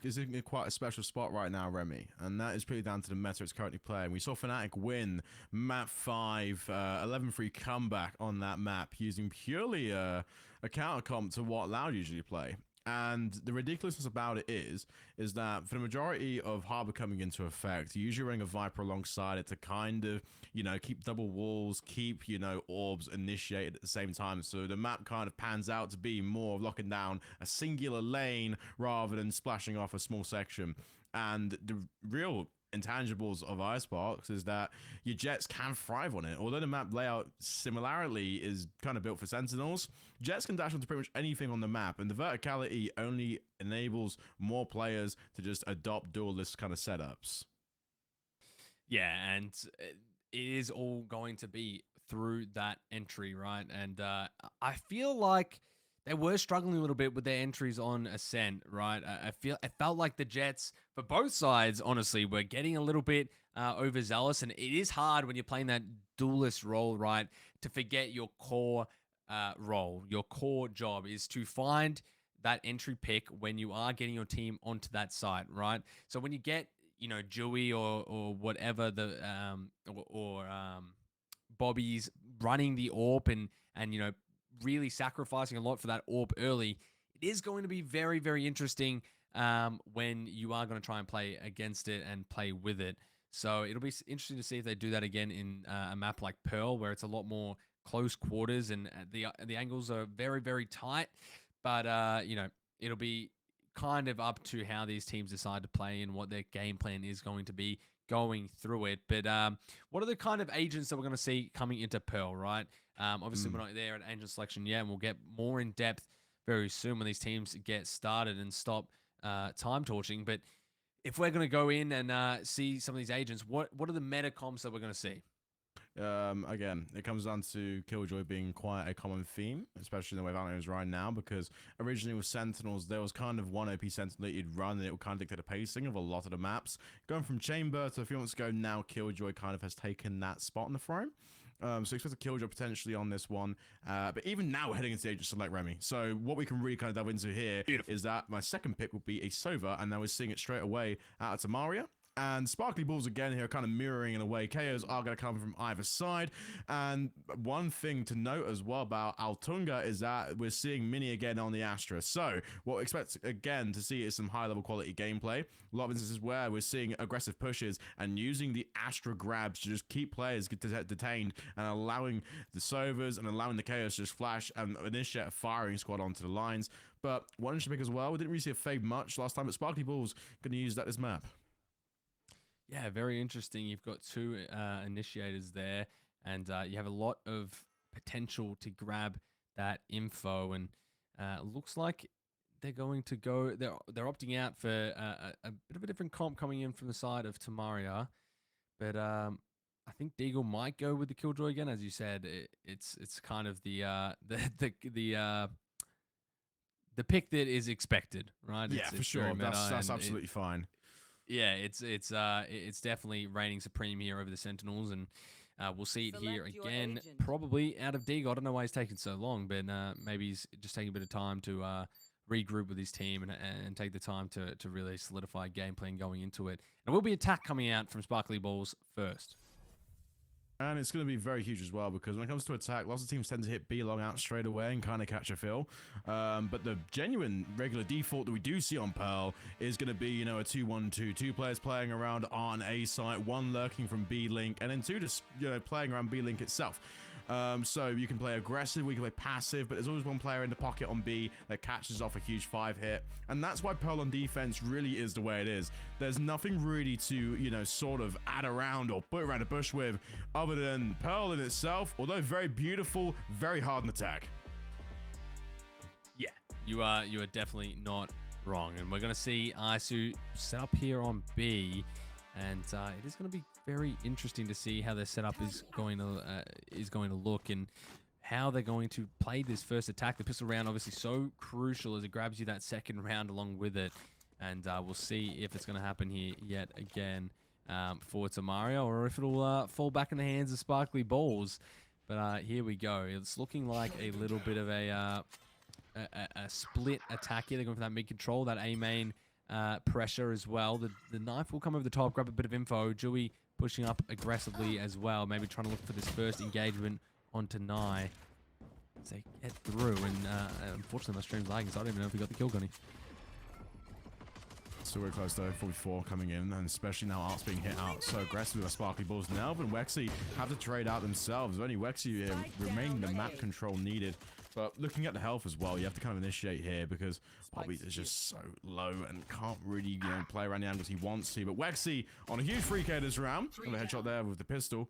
is in quite a special spot right now, Remy, and that is pretty down to the meta it's currently playing. We saw Fnatic win map 5, 11-3 comeback on that map using purely a counter comp to what Loud usually play. And the ridiculousness about it is that for the majority of Harbor coming into effect, you're usually running a Viper alongside it to kind of, keep double walls, keep, orbs initiated at the same time. So the map kind of pans out to be more of locking down a singular lane rather than splashing off a small section. And the real intangibles of Icebox is that your Jets can thrive on it. Although the map layout similarly is kind of built for Sentinels, Jets can dash onto pretty much anything on the map, and the verticality only enables more players to just adopt duelist kind of setups. Yeah, and it is all going to be through that entry, right? And I feel like they were struggling a little bit with their entries on Ascent, right? It felt like the Jets, for both sides, honestly, were getting a little bit overzealous, and it is hard when you're playing that duelist role, right, to forget your core role. Your core job is to find that entry pick when you are getting your team onto that site, right? So when you get, you know, Dewey or whatever the Bobby's running the AWP and you know, really sacrificing a lot for that AWP early, it is going to be very, very interesting when you are going to try and play against it and play with it. So it'll be interesting to see if they do that again in a map like Pearl, where it's a lot more close quarters and the angles are very, very tight. But you know, it'll be kind of up to how these teams decide to play and what their game plan is going to be going through it. But what are the kind of agents that we're going to see coming into Pearl, right? Obviously, we're not there at agent selection yet, and we'll get more in depth very soon when these teams get started and stop time torching. But if we're going to go in and see some of these agents, what are the meta comps that we're going to see? Again, it comes down to Killjoy being quite a common theme, especially in the way Valorant is right now, because originally with Sentinels, there was kind of one OP Sentinel that you'd run, and it would kind of dictate the pacing of a lot of the maps. Going from Chamber to a few months ago, now Killjoy kind of has taken that spot in the throne. So expect a Killjoy potentially on this one. But even now, we're heading into the agent select Remy. So what we can really kind of delve into here is that my second pick will be a Sova, and now we're seeing it straight away out of Tamaria. And Sparkly Ballz again here kind of mirroring in a way. KOs are going to come from either side. And one thing to note as well about Altunga is that we're seeing Mini again on the Astra. So what we expect again to see is some high level quality gameplay. A lot of instances where we're seeing aggressive pushes and using the Astra grabs to just keep players detained and allowing the Sovas and allowing the KOs to just flash and initiate a firing squad onto the lines. But one interesting pick as well, we didn't really see a fade much last time, but Sparkly Ballz going to use that this map. Yeah, very interesting. You've got two initiators there, and you have a lot of potential to grab that info. And looks like they're going to go. They're opting out for a bit of a different comp coming in from the side of Tamaria, but I think Deagle might go with the Killjoy again, as you said. It's kind of the pick that is expected, right? Yeah, for sure. That's absolutely fine. Yeah, it's definitely reigning supreme here over the Sentinels, and we'll see it here again, probably out of Deagle. I don't know why he's taking so long, but maybe he's just taking a bit of time to regroup with his team and take the time to really solidify game plan going into it. And will be attack coming out from Sparkly Ballz first. And it's going to be very huge as well, because when it comes to attack, lots of teams tend to hit B long out straight away and kind of catch a feel. But the genuine regular default that we do see on Pearl is going to be, you know, a 2-1-2. Two players playing around on A site, one lurking from B link, and then two just, you know, playing around B link itself. So you can play aggressive, we can play passive, but there's always one player in the pocket on B that catches off a huge 5-hit. And that's why Pearl on defense really is the way it is. There's nothing really to, you know, sort of add around or put around the bush with other than Pearl in itself, although very beautiful, very hard in attack. Yeah, you are definitely not wrong. And we're going to see Isu set up here on B. And it is going to be very interesting to see how their setup is going to look and how they're going to play this first attack. The pistol round obviously so crucial as it grabs you that second round along with it. And we'll see if it's going to happen here yet again for Tamaria, or if it'll fall back in the hands of Sparkly Ballz. But here we go. It's looking like a little bit of a split attack here. They're going for that mid control, that A main pressure as well. The knife will come over the top, grab a bit of info. Dewey pushing up aggressively as well, maybe trying to look for this first engagement onto Nye as they get through. And unfortunately, my stream's lagging, so I don't even know if we got the kill, Gunny. Still very close though, 44 coming in, and especially now Art's being hit out so aggressively with Sparkly Ballz. Nelv and Wexy have to trade out themselves. Only Wexy remaining the map control needed But looking at the health as well, you have to kind of initiate here because Bobby is just so low and can't really, play around the angles he wants to. But Wexy on a huge 3K this round. Got a headshot there with the pistol.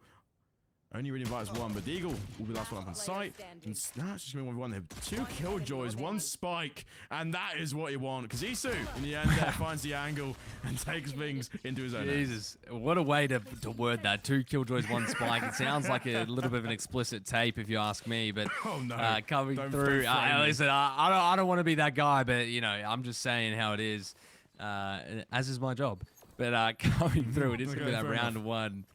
Only really invites one, but Deagle will be the last one up on site. And now it's just going to be 1v1 here. 2 killjoys, 1 spike, and that is what you want. Because Isu, in the end, there finds the angle and takes things into his own. Jesus, what a way to word that. 2 killjoys, 1 spike. It sounds like a little bit of an explicit tape, if you ask me. But oh, no. Coming don't through, listen, I don't want to be that guy, but I'm just saying how it is, as is my job. But coming through, it is going to be that round 1.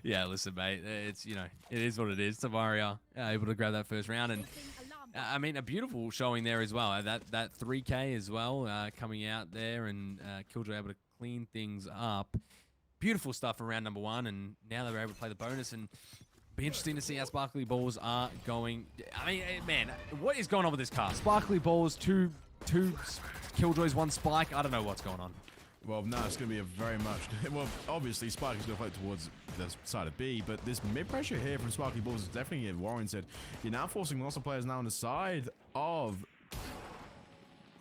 Yeah, listen, mate. It's it is what it is. Tamaria able to grab that first round, and I mean a beautiful showing there as well. That 3K as well coming out there, and Killjoy able to clean things up. Beautiful stuff for round number 1, and now they're able to play the bonus, and be interesting to see how Sparkly Ballz are going. I mean, man, what is going on with this car? Sparkly Ballz, two Killjoys, 1 spike. I don't know what's going on. Well, no, it's going to be a very much... Well, obviously, Sparky's going to fight towards the side of B, but this mid-pressure here from Sparky Ballz is definitely warranted. You're now forcing lots of players now on the side of...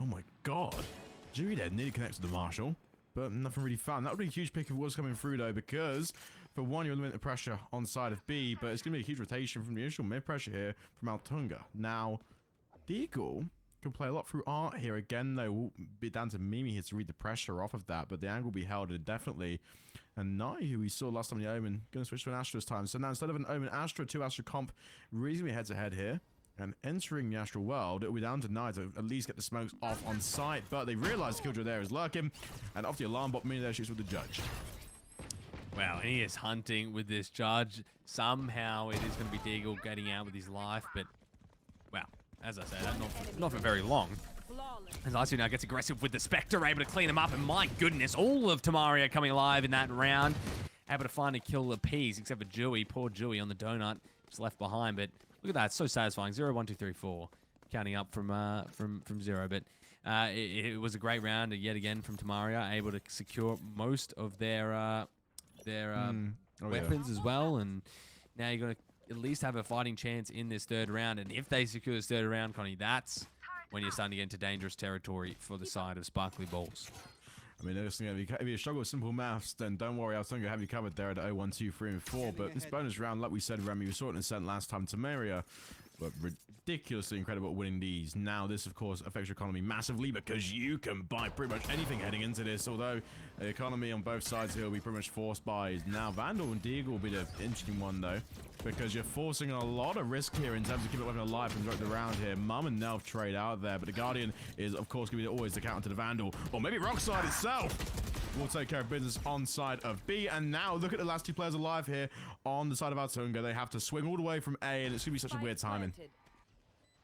Oh my god. Dewey there nearly connects to the Marshall, but nothing really found. That would be a huge pick if it was coming through, though, because for one, you're limiting the pressure on the side of B, but it's going to be a huge rotation from the initial mid-pressure here from Altunga. Now, Deagle can play a lot through art here. Again, though, will be down to Mimi here to read the pressure off of that, but the angle will be held indefinitely. And Nai, who we saw last time in the Omen, going to switch to an Astra this time. So now instead of an Omen Astra, 2 Astra comp, really going to be head-to-head here. And entering the Astral world, it will be down to Nai to at least get the smokes off on site, but they realize the Killjoy there is lurking, and off the alarm bot, Mini there shoots with the Judge. Wow, and he is hunting with this Judge. Somehow it is going to be Deagle getting out with his life, but wow. As I say, not for very long. As Isu now gets aggressive with the Spectre, able to clean him up, and my goodness, all of Tamaria coming alive in that round. Able to find a kill apiece, except for Dewey. Poor Dewey on the donut, just left behind. But look at that, it's so satisfying. 0, 1, 2, 3, 4, counting up from 0. But it was a great round yet again from Tamaria, able to secure most of their weapons as well. And now you're going to at least have a fighting chance in this 3rd round. And if they secure this 3rd round, Connie, that's when you're starting to get into dangerous territory for the side of Sparkly Ballz. I mean, if you struggle with simple maths, then don't worry, Altunga will have you covered there at 0, 1, 2, 3, and 4. But this bonus round, like we said, Remy, we saw it in Ascent last time. Tamaria were ridiculously incredible at winning these. Now, this, of course, affects your economy massively because you can buy pretty much anything heading into this, although the economy on both sides here will be pretty much forced buys. Now, Vandal and Deagle will be the interesting one, though, because you're forcing a lot of risk here in terms of keeping weapon alive and the round here. Mum and Nelf trade out there, but the Guardian is, of course, going to be always the counter to the Vandal, or maybe Rockside itself will take care of business on side of B. And now, look at the last 2 players alive here on the side of Altunga. They have to swing all the way from A, and it's going to be such a weird timing.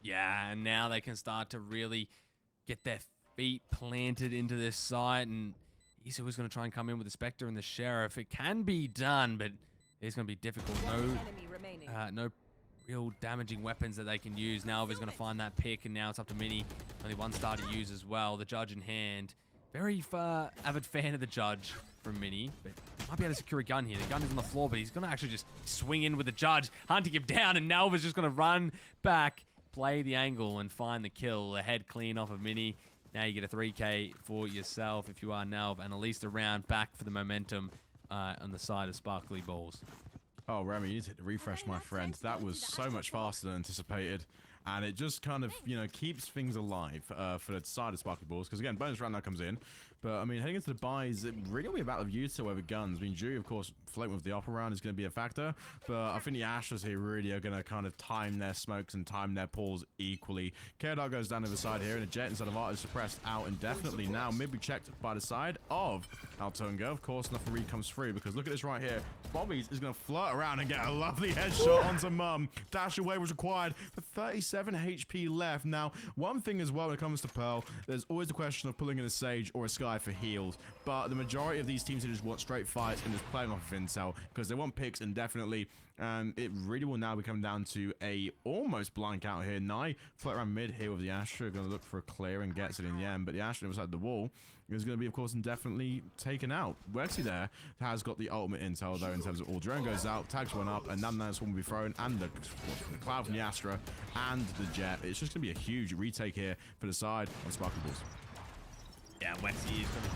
Yeah, and now they can start to really get their feet planted into this site, and Isu is going to try and come in with the Spectre and the Sheriff. It can be done, but it's going to be difficult. No real damaging weapons that they can use. Now he's going to find that pick, and now it's up to Mini. Only 1 star to use as well. The Judge in hand. Very avid fan of the Judge from Mini, but might be able to secure a gun here. The gun is on the floor, but he's going to actually just swing in with the Judge, hunting him down, and Nelva's just going to run back, play the angle, and find the kill. The head clean off of Mini. Now you get a 3K for yourself if you are Nelv, and at least a round back for the momentum on the side of Sparkly Ballz. Oh, Remy, you need to hit the refresh, my friend. That was so much faster than anticipated. And it just kind of, keeps things alive for the side of Sparkly Ballz. Because, again, bonus round now comes in. But, I mean, heading into the buys, it really will be a battle of Utah over guns. I mean, Jury, of course, floating with the upper round is going to be a factor. But I think the Astras here really are going to kind of time their smokes and time their pulls equally. Kedar goes down to the side here, and the Jet inside of Art is suppressed out indefinitely. Now, mid be checked by the side of Altunga. Of course, nothing really comes through, because look at this right here. Bobby's is going to flirt around and get a lovely headshot onto Mum. Dash away was required for 37 HP left. Now, one thing as well when it comes to Pearl, there's always the question of pulling in a Sage or a Sky guy for heals, but the majority of these teams just want straight fights and just playing off of intel because they want picks indefinitely. And it really will now be coming down to a almost blank out here. Nye float around mid here with the Astra, going to look for a clear and gets it in the end, but the Astra inside the wall is going to be, of course, indefinitely taken out. Wexy there has got the ultimate intel, though, in terms of all drone goes out, tags one up, and then this one will be thrown, and the cloud from the Astra and the jet. It's just going to be a huge retake here for the side of Sparkly Ballz. Yeah, Wexy is going to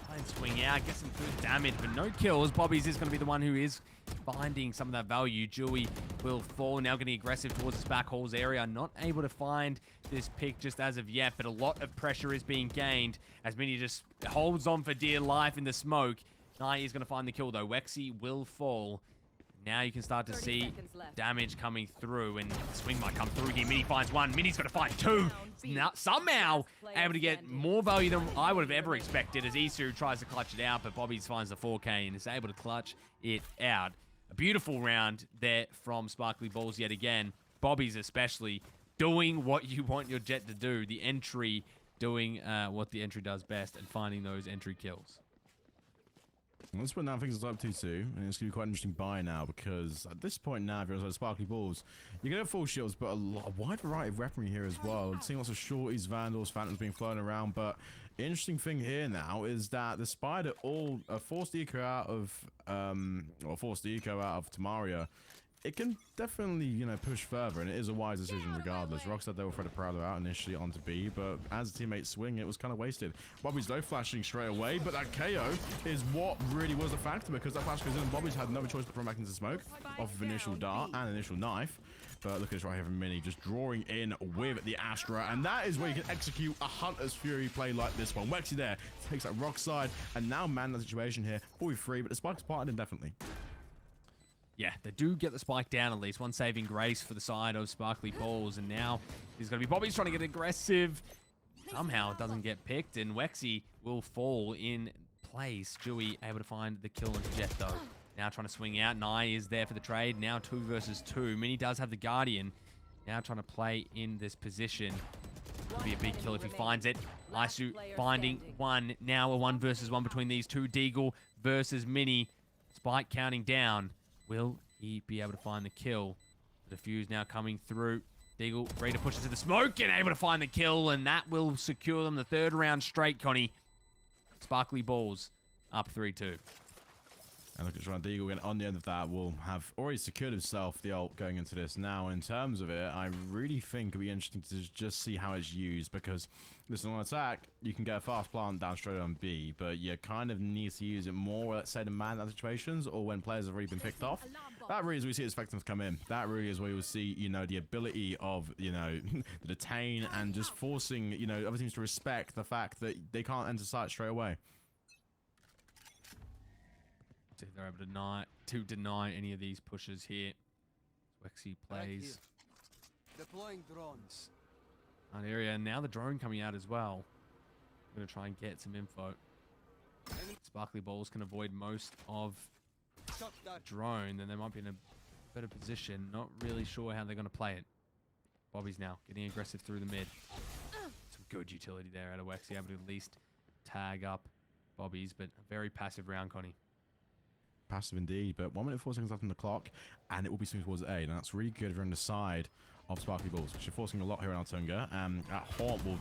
try and swing out, get some good damage, but no kills. Bobby's is going to be the one who is finding some of that value. Dewey will fall, now getting aggressive towards his back halls area. Not able to find this pick just as of yet, but a lot of pressure is being gained as Mini just holds on for dear life in the smoke. Nye is going to find the kill, though. Wexy will fall. Now you can start to see damage coming through, and swing might come through here. Mini finds one. Mini's going to find two. Now, somehow able to get more value than I would have ever expected as Isu tries to clutch it out, but Bobby's finds the 4K and is able to clutch it out. A beautiful round there from Sparkly Ballz yet again. Bobby's especially doing what you want your jet to do. The entry doing what the entry does best and finding those entry kills. Well, let's put now things up 2-2, and it's going to be quite an interesting buy now, because at this point now, if you're on Sparkly Ballz, you're going to have full shields, but a wide variety of weaponry here as well. Seeing lots of shorties, vandals, phantoms being flown around, but the interesting thing here now is that the Spider all forced eco out of, Tamaria. It can definitely, you know, push further, and it is a wise decision regardless. Rockstar, they will throw the Prowler out initially onto B, but as teammates swing, it was kind of wasted. Bobby's though flashing straight away, but that KO is what really was a factor, because that flash goes in, and Bobby's had no choice but to run back into smoke off of initial dart and initial knife. But look at this right here from Mini, just drawing in with the Astra, and that is where you can execute a Hunter's Fury play like this one. Wexy there takes that rock side, and now man the situation here, 43, but the spike's parted indefinitely. Yeah, they do get the spike down at least. One saving grace for the side of Sparkly Ballz, and now he's going to be Bobby's trying to get aggressive. Somehow it doesn't get picked, and Wexy will fall in place. Dewey able to find the kill on Jet, though. Now trying to swing out. Nye is there for the trade. Now 2 versus 2. Mini does have the Guardian. Now trying to play in this position. Could be a big kill if he finds it. Isu finding one. Now a 1 versus 1 between these two. Deagle versus Mini. Spike counting down. Will he be able to find the kill? The defuse now coming through. Deagle ready to push into the smoke and able to find the kill, and that will secure them the 3rd round straight, Connie. Sparkly Ballz up 3-2. And look at John Deagle, and on the end of that, will have already secured himself the ult going into this. Now, in terms of it, I really think it'll be interesting to just see how it's used, because listen, on attack, you can get a fast plant down straight on B, but you kind of need to use it more, let's say, in man-down situations, or when players have already been picked off. That really is where we see its effectiveness come in. That really is where you'll see, you know, the ability of, you know, the detain and just forcing, you know, other teams to respect the fact that they can't enter site straight away. If they're able to deny any of these pushes here. Wexy plays. Deploying drones. That area, and now the drone coming out as well. I'm going to try and get some info. Sparkly Ballz can avoid most of drone, then they might be in a better position. Not really sure how they're going to play it. Bobby's now getting aggressive through the mid. Some good utility there out of Wexy, able to at least tag up Bobby's, but a very passive round, Connie. Passive indeed, but 1 minute 4 seconds left on the clock, and it will be swinging towards A. Now that's really good if you're on the side of Sparkly Ballz, which you're forcing a lot here in Altunga. That Haunt will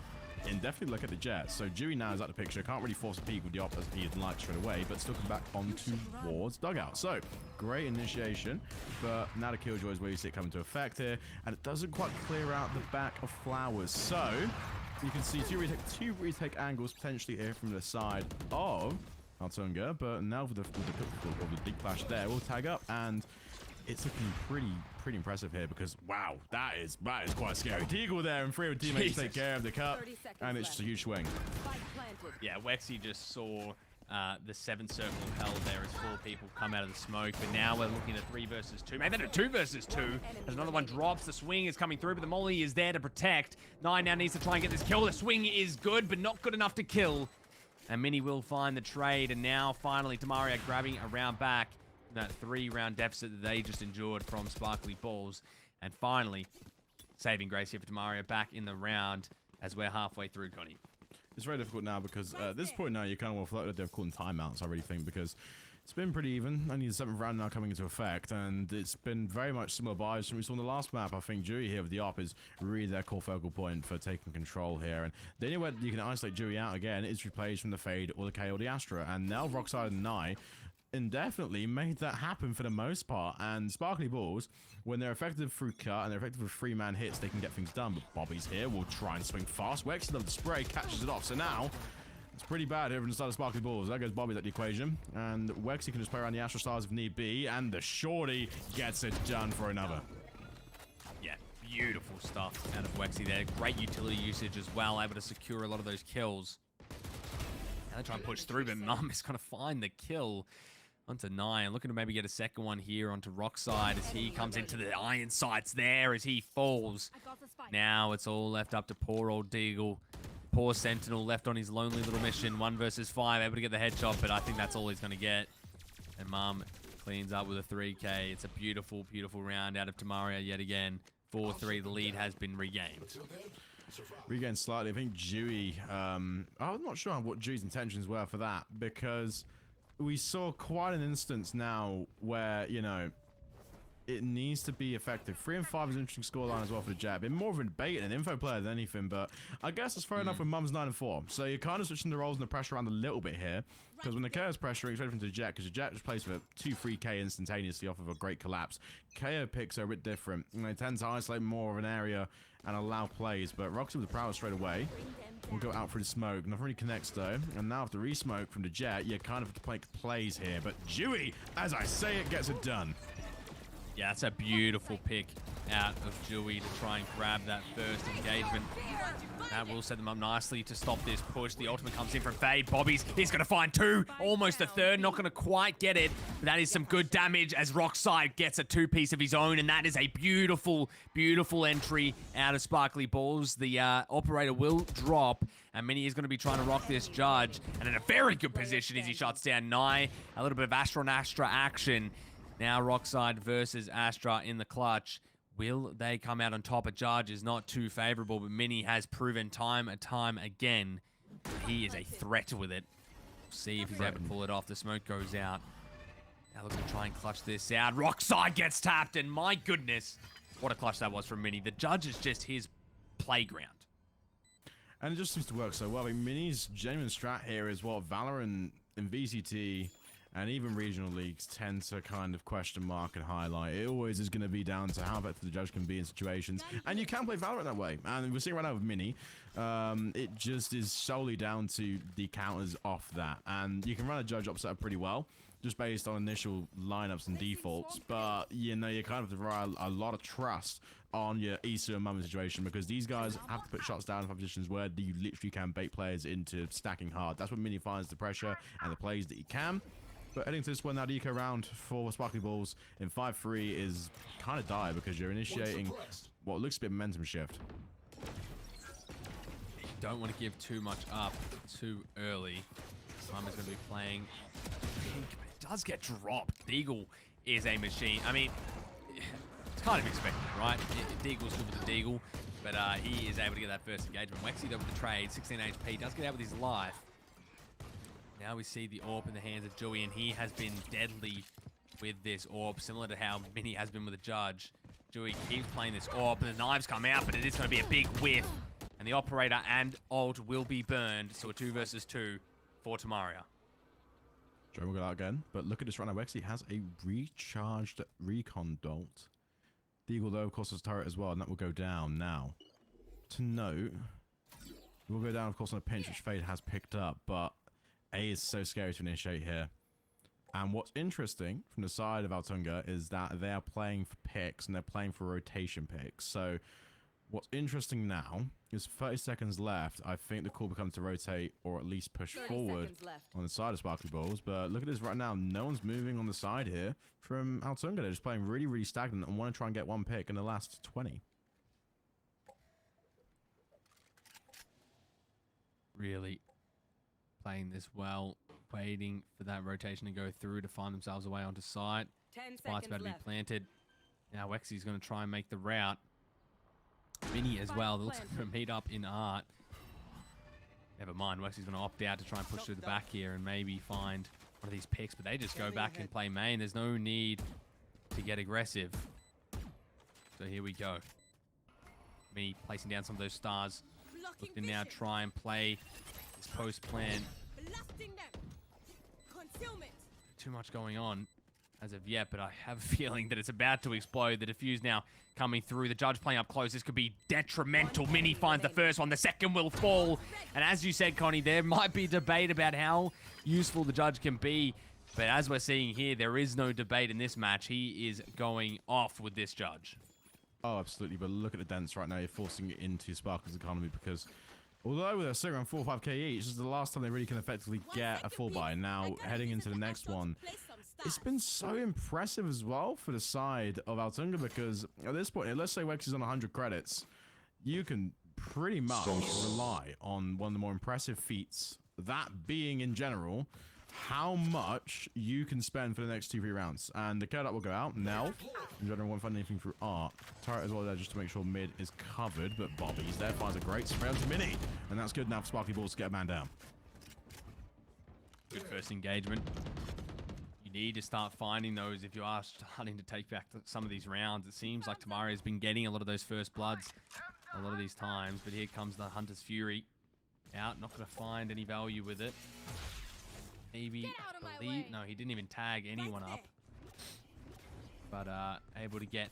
indefinitely look at the jet. So Dewey now is out the picture. Can't really force a peek with the op as he'd like straight away, but still come back onto towards dugout. So great initiation, but now the Killjoy is where you see it come into effect here, and it doesn't quite clear out the back of Flowers. So you can see two retake angles potentially here from the side of Altunga, but now with the deep flash there, we'll tag up, and it's looking pretty impressive here, because wow, that is quite scary. Deagle there, and 3 of the teammates take care of the cut, and it's just a huge swing. Yeah, Wexy just saw the 7th circle of hell there as 4 people come out of the smoke, but now we're looking at 3 versus 2. Maybe a 2 versus 2. As another one drops, the swing is coming through, but the molly is there to protect. 9 now needs to try and get this kill. The swing is good, but not good enough to kill. And Mini will find the trade, and now finally Tamaria grabbing a round back. That 3-round deficit that they just endured from Sparkly Ballz. And finally, saving grace here for Tamaria back in the round as we're halfway through, Connie. it's very difficult now because at this point now you kind of want to float that they've called timeouts, I really think, because it's been pretty even. Only the 7th round now coming into effect, and it's been very much similar buys from we saw on the last map. I think Dewey here with the op is really their core focal point for taking control here. And the only way you can isolate Dewey out again is through plays from the Fade or the K or the Astra. And now Rockside and Nye indefinitely made that happen for the most part. And Sparkly Ballz, when they're effective through cut and they're effective with 3-man hits, they can get things done. But Bobby's here will try and swing fast. Wexy of the spray catches it off. So now it's pretty bad here from the side of Sparkly Ballz. There goes Bobby's at the equation. And Wexy can just play around the Astral Stars if need be. And the Shorty gets it done for another. Yeah, beautiful stuff out of Wexy there. Great utility usage as well. Able to secure a lot of those kills. Now they try and push through, but Mum is going to find the kill onto Nye. And looking to maybe get a second one here onto Rockside as he comes into the iron sights there as he falls. Now it's all left up to poor old Deagle. Poor Sentinel left on his lonely little mission. 1 versus 5, able to get the headshot, but I think that's all he's going to get. And Mum cleans up with a 3K. It's a beautiful, beautiful round out of Tamaria yet again. 4-3, the lead has been regained. Regained slightly. I think Dewey, I'm not sure what Dewey's intentions were for that, because we saw quite an instance now where, you know, it needs to be effective. 3 and 5 is an interesting scoreline as well for the Jab. Been more of a debate and an info player than anything, but I guess it's fair enough when Mum's 9 and 4. So you're kind of switching the roles and the pressure around a little bit here, because when the KO's pressuring, it's different to the Jet, because the Jet just plays for 2 3K instantaneously off of a great collapse. KO picks are a bit different, and they tend to isolate more of an area and allow plays, but Roxy with the prowess straight away will go out through the smoke. Nothing really connects though, and now after re-smoke from the Jet, you kind of have to make plays here, but Dewey, as I say it, gets it done. Yeah, that's a beautiful pick out of Dewey to try and grab that first engagement. That will set them up nicely to stop this push. The ultimate comes in from Fade. Bobby's, he's going to find 2, almost a 3rd, not going to quite get it. But that is some good damage as Rockside gets a 2-piece of his own, and that is a beautiful, beautiful entry out of Sparkly Ballz. The operator will drop, and Mini is going to be trying to rock this Judge. And in a very good position as he shuts down Nye. A little bit of Astra on Astra action. Now Rockside versus Astra in the clutch. Will they come out on top? A Judge is not too favorable, but Mini has proven time and time again he is a threat with it. We'll see if he's able to pull it off. The smoke goes out. Now looking to try and clutch this out. Rockside gets tapped, and my goodness, what a clutch that was from Mini. The Judge is just his playground. And it just seems to work so well. I mean, Mini's genuine strat here is what Valorant and VCT and even regional leagues tend to kind of question mark and highlight. It always is going to be down to how effective the Judge can be in situations. And you can play Valorant that way. And we're seeing right now with Mini, it just is solely down to the counters off that. And you can run a Judge op setup pretty well, just based on initial lineups and defaults. But, you know, you kind of have to rely a lot of trust on your Isu and Mummy situation, because these guys have to put shots down in positions where you literally can bait players into stacking hard. That's when Mini finds the pressure and the plays that he can. But heading to this one now, the eco round for Sparkly Ballz in 5-3 is kind of dire, because you're initiating what looks to be a momentum shift. You don't want to give too much up too early. Mum is going to be playing pink, but it does get dropped. Deagle is a machine. I mean, it's kind of expected, right? Deagle's good with the Deagle, but he is able to get that first engagement. Wexy though with the trade, 16 HP, does get out with his life. Now we see the AWP in the hands of Dewey, and he has been deadly with this AWP, similar to how Mini has been with the Judge. Dewey keeps playing this AWP, and the knives come out, but it is going to be a big whiff. And the operator and ult will be burned, so a 2 versus 2 for Tamaria. Joe will go out again, but look at this right now. Wexy has a recharged recon dolt. The Eagle, though, of course, has a turret as well, and that will go down now. To note, it will go down, of course, on a pinch, which Fade has picked up, but A is so scary to initiate here. And what's interesting from the side of Altunga is that they are playing for picks, and they're playing for rotation picks. So what's interesting now is 30 seconds left. I think the call becomes to rotate or at least push forward on the side of Sparkly Ballz. But look at this right now. No one's moving on the side here from Altunga. They're just playing really, really stagnant and want to try and get one pick in the last 20. Really playing this well, waiting for that rotation to go through to find themselves away onto site. Spike's about to be planted. Now Wexy's going to try and make the route. Mini as well. It looks like a meet up in art. Never mind, Wesley's going to opt out to try and push through the back here and maybe find one of these picks, but they just go back and play main. There's no need to get aggressive. So here we go. Me placing down some of those stars. Looking to now try and play this post plan. Too much going on as of yet, but I have a feeling that it's about to explode. The defuse now coming through. The judge playing up close. This could be detrimental. Mini finds the first one. The second will fall. And as you said, Connie, there might be debate about how useful the judge can be. But as we're seeing here, there is no debate in this match. He is going off with this judge. Oh, absolutely. But look at the dents right now. You're forcing it into Sparkle's economy because although they're sitting around 4 or 5k each, this is the last time they really can effectively get a full buy. Now, heading into the next one, it's been so impressive as well for the side of Altunga because at this point, let's say Wex is on 100 credits, you can pretty much rely on one of the more impressive feats, that being in general, how much you can spend for the next 2-3 rounds. And the card up will go out. Now, in general, won't find anything through art. Turret as well there just to make sure mid is covered, but Bobby's there, finds a great spray onto Mini. And that's good enough for Sparkly Ballz to get a man down. Good first engagement. You need to start finding those if you are starting to take back some of these rounds. It seems like Tamaria has been getting a lot of those first bloods a lot of these times, but here comes the Hunter's Fury. Out, not going to find any value with it. Maybe, I believe, no, he didn't even tag anyone up. But able to get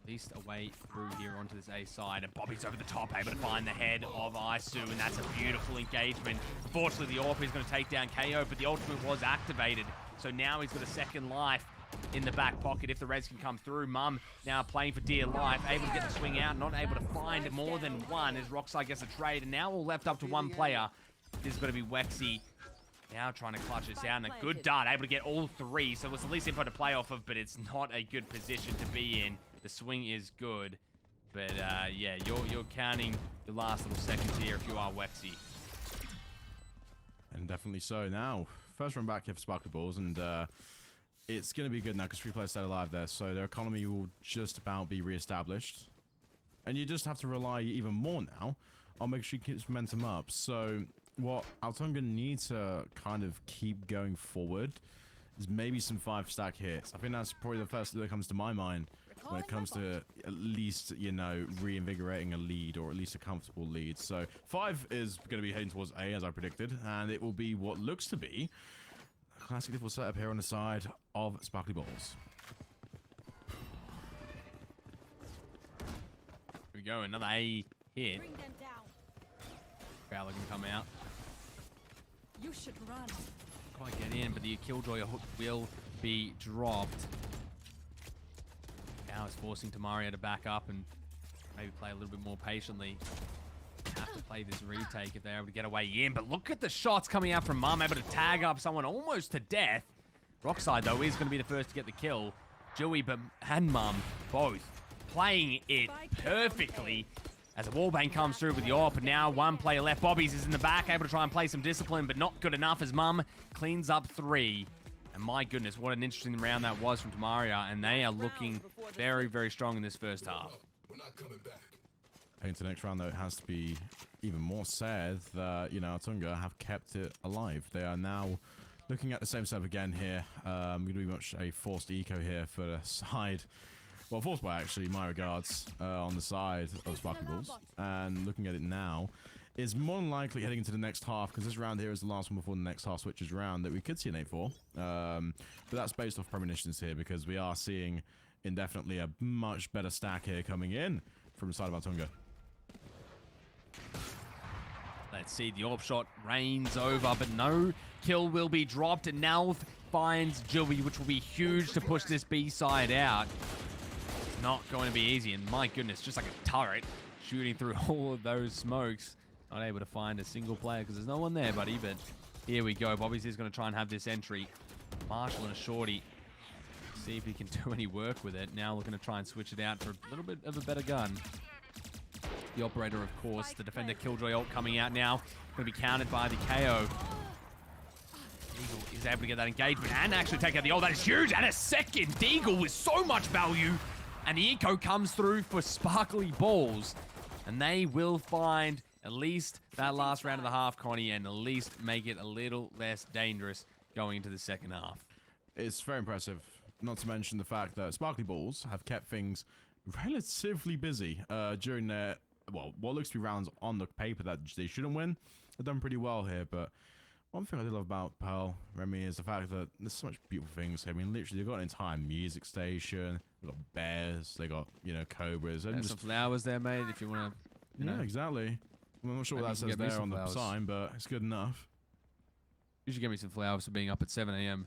at least a way through here onto this A side. And Bobby's over the top, able to find the head of Isu, and that's a beautiful engagement. Unfortunately, the AWP is going to take down KO, but the ultimate was activated. So now he's got a second life in the back pocket if the Reds can come through. Mum now playing for dear life, able to get the swing out, not able to find more than one as Rockside gets a trade. And now all left up to one player. This is going to be Wexy. Now trying to clutch this out, and a good dart, able to get all three. So it's at least info to play off of, but it's not a good position to be in. The swing is good, but yeah, you're counting your last little seconds here if you are Wexy. And definitely so. Now, first run back here for Sparkly Ballz, and it's going to be good now because 3 players stay alive there, so their economy will just about be re-established. And you just have to rely even more now on making sure you keep momentum up. So what Altunga need to kind of keep going forward is maybe some 5-stack hits. I think that's probably the first that comes to my mind when it comes to at least, you know, reinvigorating a lead or at least a comfortable lead. So 5 is going to be heading towards A as I predicted, and it will be what looks to be a classic little setup here on the side of Sparkly Ballz. Here we go, another A hit. Fowler can come out. You should run. Quite get in, but the Killjoy hook will be dropped. Now it's forcing Tamaria to back up and maybe play a little bit more patiently. Have to play this retake if they're able to get away in. But look at the shots coming out from Mum, able to tag up someone almost to death. Rockside, though, is going to be the first to get the kill. Joey and Mum both playing it perfectly as a wallbang comes through with the AWP. And now one player left. Bobby's is in the back, able to try and play some discipline, but not good enough as Mum cleans up 3. And my goodness, what an interesting round that was from Tamaria. And they are looking very, very strong in this first half. Into the next round, though, it has to be even more sad that, you know, Altunga have kept it alive. They are now looking at the same setup again here. Going to be much a forced eco here for the side. Well, forced by actually, my regards, on the side of Sparkly Ballz. And looking at it now, is more than likely heading into the next half, because this round here is the last one before the next half switches round, that we could see an 8-4. But that's based off premonitions here, because we are seeing indefinitely a much better stack here coming in from the side of Altunga. Let's see, the AWP shot rains over, but no kill will be dropped. And now finds Joey, which will be huge to push this B side out. It's not going to be easy, and my goodness, just like a turret shooting through all of those smokes. Not able to find a single player because there's no one there, buddy, but here we go. Bobby's is going to try and have this entry. Marshall and a shorty. See if he can do any work with it. Now looking to try and switch it out for a little bit of a better gun. The operator, of course, the defender Killjoy ult coming out now. Going to be countered by the KO. Deagle is able to get that engagement and actually take out the ult. That is huge. And a second Deagle with so much value. And the eco comes through for Sparkly Ballz. And they will find at least that last round of the half, Connie, and at least make it a little less dangerous going into the second half. It's very impressive. Not to mention the fact that Sparkly Ballz have kept things relatively busy during their, well, what looks to be rounds on the paper that they shouldn't win. They've done pretty well here, but one thing I do love about Pearl, Remy, is the fact that there's so much beautiful things here. I mean, literally, they've got an entire music station. They've got bears. They got, you know, cobras. There's some flowers there, mate, if you want to, you know. Yeah, exactly. I'm not sure what that says there on the sign, but it's good enough. You should give me some flowers for being up at 7 a.m.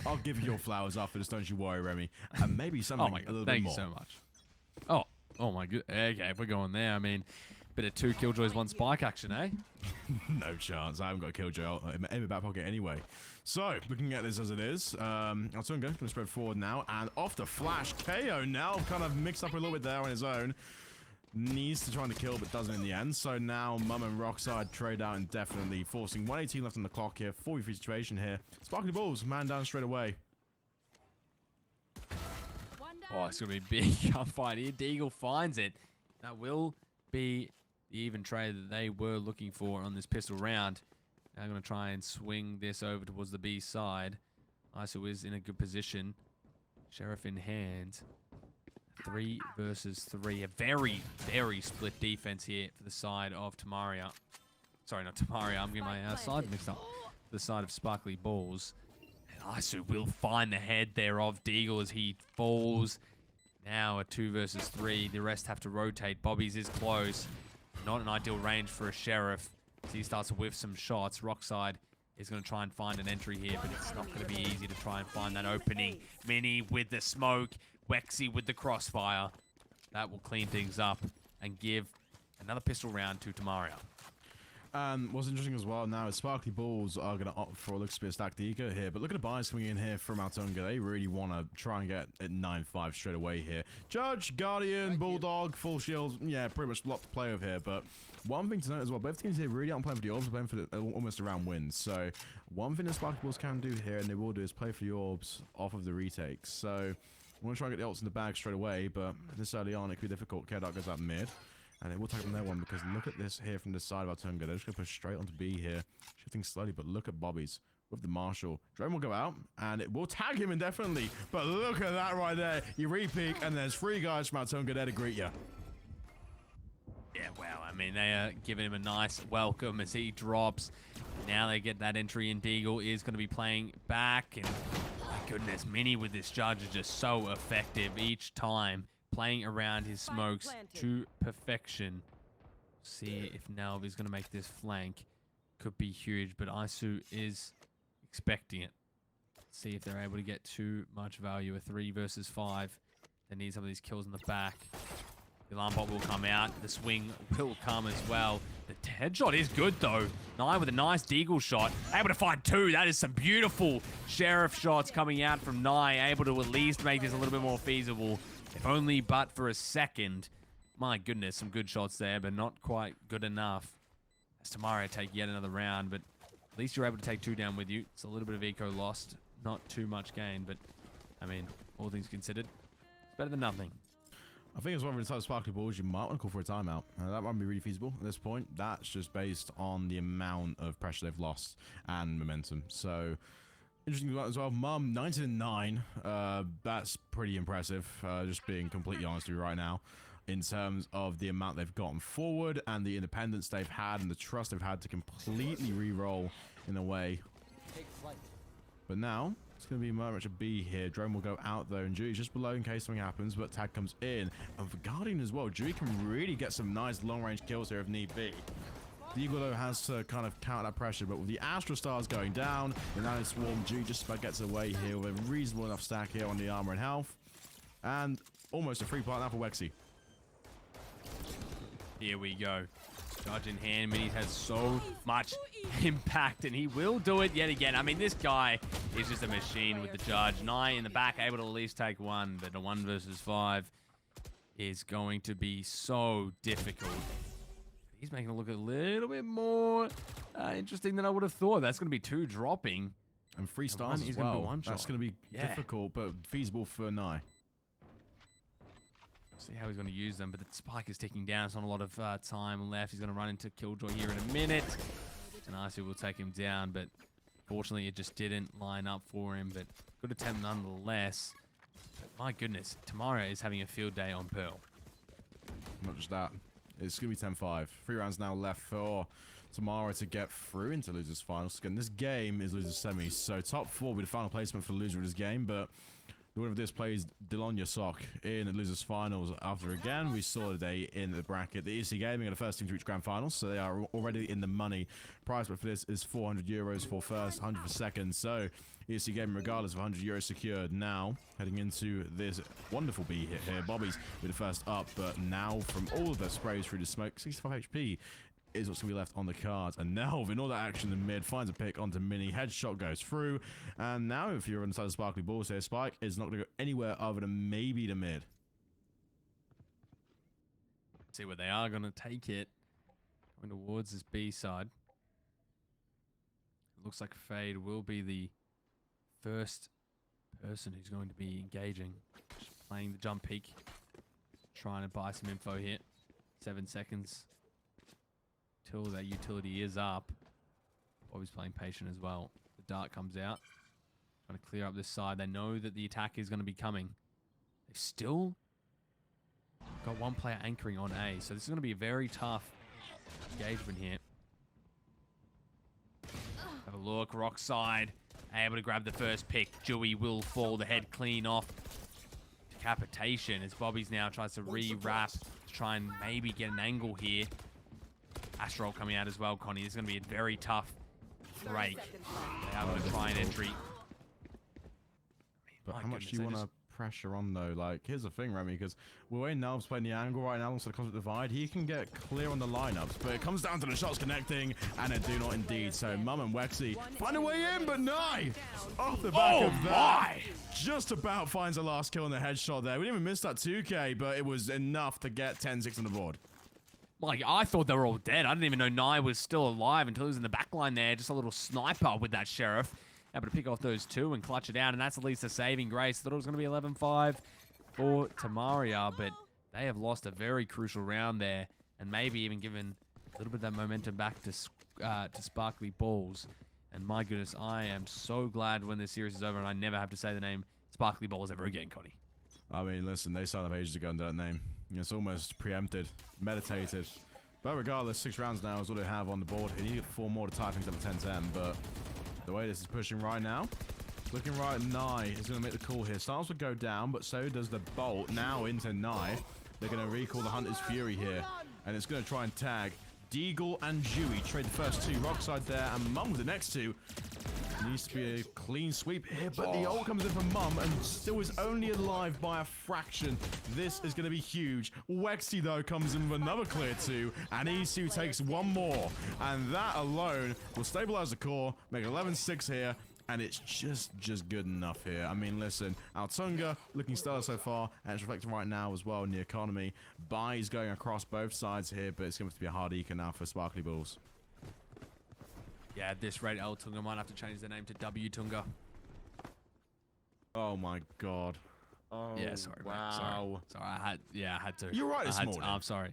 I'll give you your flowers after this, don't you worry, Remy. And maybe something a little bit more. Thank you so much. Oh my good. Okay, if we're going there, I mean, bit of 2 Killjoys, 1 Spike action, eh? No chance. I haven't got a Killjoy in my back pocket anyway. So, looking at this as it is, Altunga going to spread forward now, and off the flash, KO now kind of mixed up a little bit there on his own. Needs to try to kill, but doesn't in the end. So now Mum and Rockside trade out indefinitely, forcing 118 left on the clock here. 43 situation here. Sparkly Ballz, man down straight away. Oh, it's going to be a big gunfight here. Deagle finds it. That will be the even trade that they were looking for on this pistol round. Now I'm going to try and swing this over towards the B side. ISO is in a good position. Sheriff in hand. 3 versus 3. A very, very split defense here for the side of Tamaria. Sorry, not Tamaria. I'm getting my side mixed up. The side of Sparkly Ballz. And ISO will find the head there of Deagle as he falls. Now a 2 versus 3. The rest have to rotate. Bobby's is close. Not an ideal range for a Sheriff. As he starts to whiff some shots. Rockside is going to try and find an entry here, but it's not going to be easy to try and find that opening. Mini with the smoke. Wexy with the crossfire. That will clean things up and give another pistol round to Tamaria. What's interesting as well now is Sparkly Ballz are going to opt for looks to be a stacked eco here, but look at the buys coming in here from Altunga. They really want to try and get at 9-5 straight away here. Judge, Guardian, Bulldog, full shields, yeah, pretty much a lot to play with here, but one thing to note as well, both teams here really aren't playing for the orbs, they're playing for almost a round wins. So one thing that Sparkly Ballz can do here, and they will do, is play for the orbs off of the retakes. So I want to try and get the ults in the bag straight away, but this early on it could be difficult. K-Dot goes out mid. And it will take on their one because look at this here from the side of Altunga. They're just going to push straight onto B here. Shifting slowly, but look at Bobby's with the Marshall. Drone will go out, and it will tag him indefinitely. But look at that right there. You re-peek, and there's 3 guys from Altunga there to greet you. Yeah, wow. I mean, they are giving him a nice welcome as he drops. Now they get that entry, and Deagle is going to be playing back. And my goodness, Mini with this Judge is just so effective each time. Playing around his smokes to perfection. See if Nelv is going to make this flank. Could be huge, but Isu is expecting it. See if they're able to get too much value. A 3 versus 5. They need some of these kills in the back. The alarm bot will come out. The swing will come as well. The headshot is good, though. Nye with a nice Deagle shot. Able to find 2. That is some beautiful Sheriff shots coming out from Nye. Able to at least make this a little bit more feasible. If only but for a second. My goodness, some good shots there, but not quite good enough. As Tamaria take yet another round, but at least you're able to take 2 down with you. It's a little bit of eco lost. Not too much gain, but, I mean, all things considered, it's better than nothing. I think as well, inside Sparkly Ballz, you might want to call for a timeout. That might be really feasible at this point. That's just based on the amount of pressure they've lost and momentum. So, interesting as well. Mum, 19-9. That's pretty impressive. Just being completely honest with you right now, in terms of the amount they've gotten forward and the independence they've had and the trust they've had to completely re-roll in a way. But now it's going to be very much a B here. Drone will go out though, and Judy's just below in case something happens. But tag comes in, and for Guardian as well, Judy can really get some nice long-range kills here if need be. Deagle though has to kind of counter that pressure, but with the Astro Stars going down, the Nano Swarm, Judy just about gets away here with a reasonable enough stack here on the armor and health. And almost a 3-part now for Wexy. Here we go. Judge in hand. Minis has so much impact, and he will do it yet again. I mean, this guy is just a machine with the Judge. Nye in the back, able to at least take 1, but a 1 versus 5 is going to be so difficult. He's making it look a little bit more interesting than I would have thought. That's going to be 2 dropping. And 3 stars as well. That's going to be difficult, but feasible for Nye. See how he's going to use them, but the spike is ticking down. It's not a lot of time left. He's going to run into Killjoy here in a minute. And Icy will take him down, but fortunately it just didn't line up for him. But good attempt nonetheless. But my goodness, Tamaria is having a field day on Pearl. Not just that. It's going to be 10-5. 3 rounds now left for Tamaria to get through into losers finals. Again, this game is losers semis, so top 4 will be the final placement for the loser of this game, but the winner of this plays Delonia Sock in the losers finals. After again, we saw today in the bracket, the EC Gaming are the first team to reach grand finals, so they are already in the money. Prize for this is 400 euros for first, 100 for second, so EC Gaming, regardless of 100 euros secured. Now, heading into this wonderful B hit here. Bobby's with the first up, but now from all of their sprays through the smoke, 65 HP is what's going to be left on the cards. And now, in all that action in mid, finds a pick onto Mini. Headshot goes through. And now, if you're inside the Sparkly Ballz here, Spike is not going to go anywhere other than maybe the mid. See where they are going to take it. Going towards this B side. It looks like Fade will be the first person who's going to be engaging. Just playing the jump peek. Trying to buy some info here. 7 seconds till that utility is up. Bobby's playing patient as well. The dart comes out. Trying to clear up this side. They know that the attack is going to be coming. They've still got one player anchoring on A. So this is going to be a very tough engagement here. Have a look. Rock side. Able to grab the first pick. Dewey will fall the head clean off. Decapitation as Bobby's now tries to re-wrap to try and maybe get an angle here. Astral coming out as well, Connie. This is going to be a very tough break. They are going to try an entry. But how much do you want to pressure on, though? Like, here's the thing, Remy, because Way Nelv's playing the angle right now, so the Cosmic Divide, he can get clear on the lineups, but it comes down to the shots connecting, and it do not indeed. So Mum and Wexy find a way in, but Nye, off the back of that, just about finds the last kill on the headshot there. We didn't even miss that 2K, but it was enough to get 10-6 on the board. Like, I thought they were all dead. I didn't even know Nye was still alive until he was in the back line there. Just a little sniper with that Sheriff. Able to pick off those two and clutch it out, and that's at least a saving grace. Thought it was going to be 11-5 for Tamaria, but they have lost a very crucial round there, and maybe even given a little bit of that momentum back to Sparkly Ballz. And my goodness, I am so glad when this series is over and I never have to say the name Sparkly Ballz ever again, Connie. I mean, listen, they signed up ages ago under that name. It's almost preempted, meditated. But regardless, 6 rounds now is all they have on the board. They need to get 4 more to tie things up at 10-10, but the way this is pushing right now, looking right, Nye is going to make the call here. Stars will go down, but so does the Bolt. Now into Nye. They're going to recall the Hunter's Fury here, and it's going to try and tag Deagle and Dewey. Trade the first 2, Rockside there, and Mum with the next 2. Needs to be a clean sweep here, but the ult comes in from Mum and still is only alive by a fraction. This is going to be huge. Wexy, though, comes in with another clear 2, and ECU takes 1 more. And that alone will stabilize the core, make 11-6 here, and it's just good enough here. I mean, listen, Altunga looking stellar so far, and it's reflecting right now as well in the economy. Buys going across both sides here, but it's going to be a hard eco now for Sparkly Ballz. Yeah, at this rate, Altunga might have to change their name to W Tunga. Oh my god. Oh, yeah, sorry, wow. Mate. Sorry, I had to. You're right this morning. I'm sorry.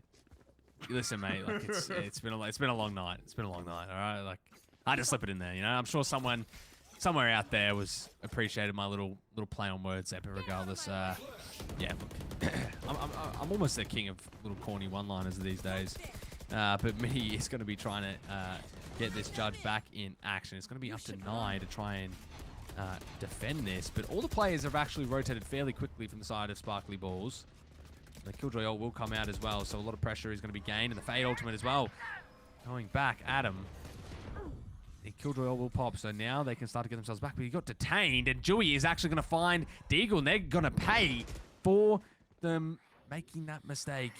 Listen, mate, like it's been a long night. It's been a long night, all right? Like, I had to slip it in there, you know? I'm sure someone somewhere out there was appreciated my little play on words there, but regardless, yeah, look, I'm almost the king of little corny one-liners these days. But Mini is going to be trying to get this judge back in action. It's going to be up to Nye to try and defend this, but all the players have actually rotated fairly quickly from the side of Sparkly Ballz. The Killjoy ult will come out as well, so a lot of pressure is going to be gained, and the Fade ultimate as well. Going back at him. The Killjoy ult will pop, so now they can start to get themselves back, but he got detained, and Dewey is actually going to find Deagle, and they're going to pay for them making that mistake.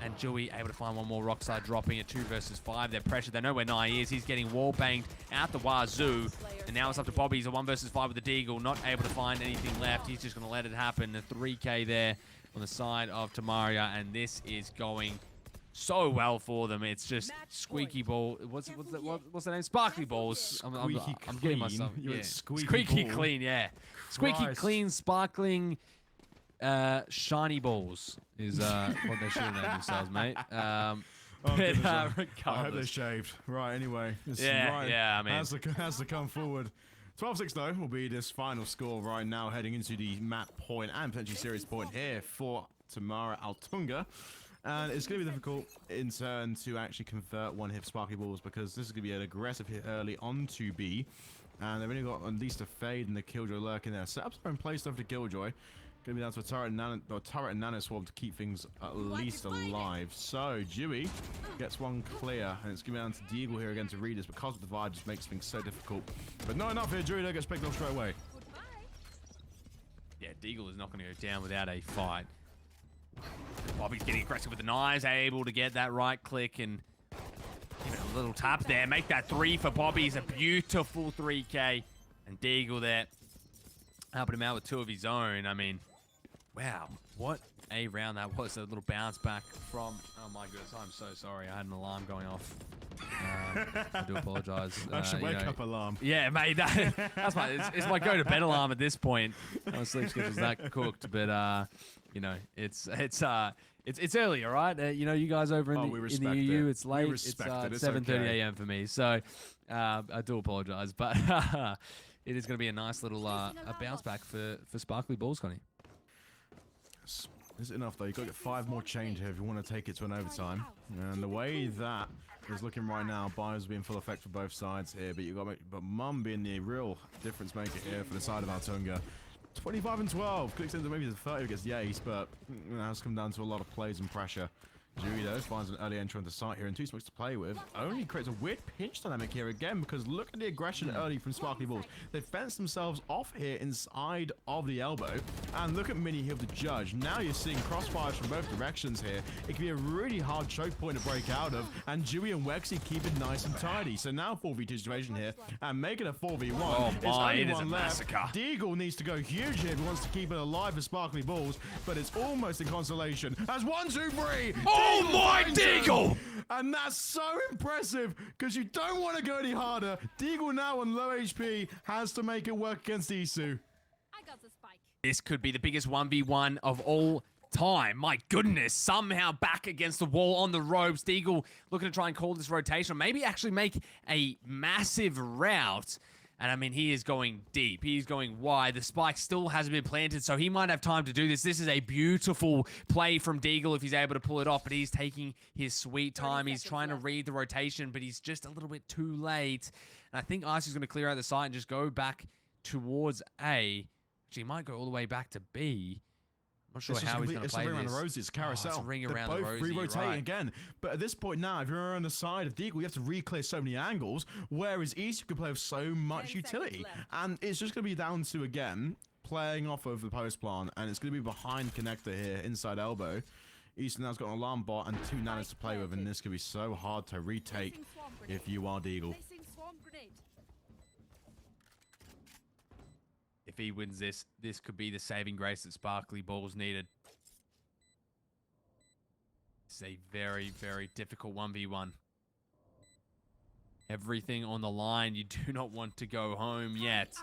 And Dewey able to find 1 more Rockside, dropping at 2 versus 5. They're pressured. They know where Nye is. He's getting wall banged out the wazoo. And now it's up to Bobby. He's a 1 versus 5 with the Deagle. Not able to find anything left. He's just going to let it happen. The 3K there on the side of Tamaria. And this is going so well for them. It's just squeaky ball. What's the name? Sparkly Ballz. I'm getting myself. Yeah. Squeaky clean, yeah. Squeaky clean, sparkling. Shiny Balls is what they should have named themselves, mate. Oh, goodness, I hope they Regardless. shaved. Right, anyway. Yeah, I mean. Has to come forward. 12-6 though will be this final score right now, heading into the map point and potentially series point here for Tamaria Altunga. And it's going to be difficult in turn to actually convert one hit Sparkly Balls, because this is going to be an aggressive hit early onto B. And they've only got at least a fade and the Killjoy lurking there. Setups are in place though for the Killjoy. Going to be down to a turret and nano swab to keep things at least alive. So Dewey gets one clear, and it's going to be down to Deagle here again to read this, because of the Divide just makes things so difficult. But not enough here. Dewey don't get picked off straight away. Yeah, Deagle is not going to go down without a fight. Bobby's getting aggressive with the knives, able to get that right click and give it a little tap there. Make that 3 for Bobby. It's a beautiful 3K. And Deagle there helping him out with 2 of his own. I mean, wow, what a round that was. A little bounce back from... Oh my goodness, I'm so sorry. I had an alarm going off. I do apologize. That's a wake-up alarm. Yeah, mate, that's it's my go-to-bed alarm at this point. My sleep schedule's that cooked, but you know, it's early, all right? You know, you guys over in the EU, it's late. It's 7:30 a.m. for me, so I do apologize, but it is going to be a nice little a bounce back for Sparkly Balls, Connie. Is it enough though? You've got to get 5 more change here if you want to take it to an overtime. And the way that is looking right now, Ballz being full effect for both sides here, but you got Mum being the real difference maker here for the side of Altunga. 25 and 12. Clicks into maybe the 30 against the ace, but now it's come down to a lot of plays and pressure. Dewey, though, finds an early entry on the site here and 2 smokes to play with. Only creates a weird pinch dynamic here again, because look at the aggression early from Sparkly Balls. They fenced themselves off here inside of the elbow. And look at Mini here with the judge. Now you're seeing crossfires from both directions here. It can be a really hard choke point to break out of. And Dewey and Wexy keep it nice and tidy. So now 4v2 situation here and make it a 4v1. Oh my, it is a massacre. Deagle needs to go huge here if he wants to keep it alive for Sparkly Balls, but it's almost in consolation. As 1, 2, 3. Oh my, Deagle! And that's so impressive, because you don't want to go any harder. Deagle now on low HP has to make it work against Isu. I got the spike. This could be the biggest 1v1 of all time. My goodness, somehow back against the wall on the ropes. Deagle looking to try and call this rotation, or maybe actually make a massive route. And I mean, he is going deep. He's going wide. The spike still hasn't been planted, so he might have time to do this. This is a beautiful play from Deagle if he's able to pull it off, but he's taking his sweet time. He's trying to read the rotation, but he's just a little bit too late. And I think Icy's going to clear out the site and just go back towards A. Actually, he might go all the way back to B. Not sure how he's going to play this. It's a ring around the rosy. It's carousel. It's a ring around the rosy. Both re-rotating right. again. But at this point now, if you're on the side of Deagle, you have to re-clear so many angles, whereas East you can play with so much utility. And it's just going to be down to, again, playing off of the post plan, and it's going to be behind connector here, inside elbow. East now's got an alarm bot and 2 nanos to play with, and this could be so hard to retake if you are Deagle. If he wins this, this could be the saving grace that Sparkly Balls needed. It's a very, very difficult 1v1. Everything on the line. You do not want to go home yet.